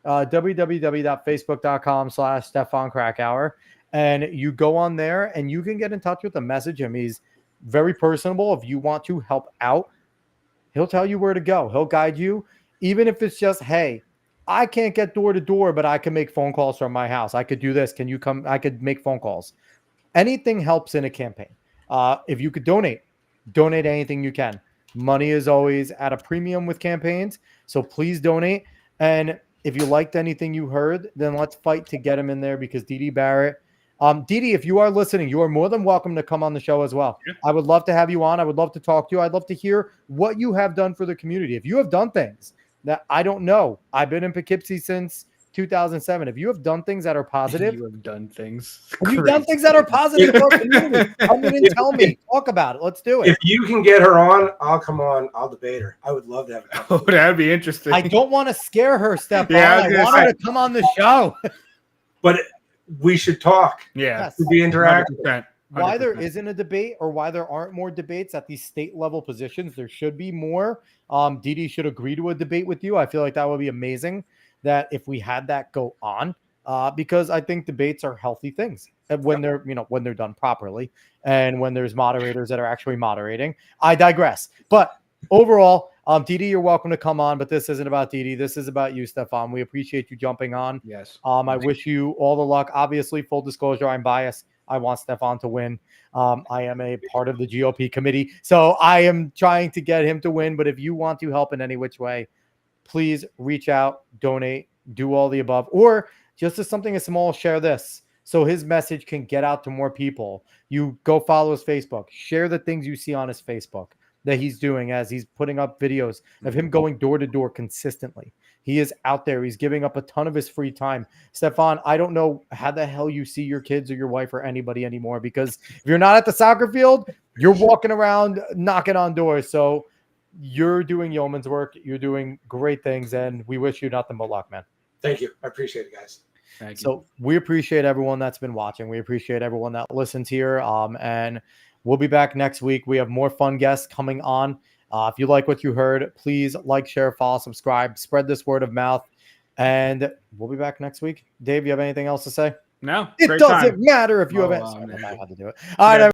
www.facebook.com/Stephan Krakower. And you go on there and you can get in touch with him, message him. He's very personable. If you want to help out, he'll tell you where to go. He'll guide you. Even if it's just, hey, I can't get door to door, but I can make phone calls from my house. I could do this. Can you come? I could make phone calls. Anything helps in a campaign. If you could donate anything you can. Money is always at a premium with campaigns. So please donate. And if you liked anything you heard, then let's fight to get him in there because Dee Dee Barrett. Dee Dee, if you are listening, you are more than welcome to come on the show as well. Yeah. I would love to have you on. I would love to talk to you. I'd love to hear what you have done for the community. If you have done things that I don't know. I've been in Poughkeepsie since 2007. If you have done things that are positive, you have done things. You've done things that are positive for our community. Come in and tell me. Talk about it. Let's do it. If you can get her on, I'll come on. I'll debate her. I would love to have her. Oh, that'd be interesting. I don't want to scare her, Stephan. I want her to come on the show. But we should talk. Yeah. Yes. To be interactive. 100%. Why there isn't a debate or why there aren't more debates at these state level positions, there should be more. Dee Dee should agree to a debate with you. I feel like that would be amazing that if we had that go on, because I think debates are healthy things when they're, when they're done properly and when there's moderators that are actually moderating. I digress. But overall, Dee Dee, you're welcome to come on, but this isn't about Dee Dee. This is about you, Stephan. We appreciate you jumping on. Yes. I wish you all the luck. Obviously, full disclosure, I'm biased. I want Stephan to win. I am a part of the GOP committee, so I am trying to get him to win. But if you want to help in any which way, please reach out, donate, do all the above, or just as something as small, share this so his message can get out to more people. You go follow his Facebook, share the things you see on his Facebook that he's doing as he's putting up videos of him going door to door consistently. He is out there. He's giving up a ton of his free time. Stephan, I don't know how the hell you see your kids or your wife or anybody anymore, because if you're not at the soccer field, you're walking around knocking on doors. So you're doing yeoman's work. You're doing great things, and we wish you nothing but luck, man. Thank you. I appreciate it, guys. Thank you. So we appreciate everyone that's been watching. We appreciate everyone that listens here. And we'll be back next week. We have more fun guests coming on. If you like what you heard, please like, share, follow, subscribe, spread this word of mouth. And we'll be back next week. Dave, you have anything else to say? No, It great doesn't time. matter if you Oh, have. man. I had to do it. All right.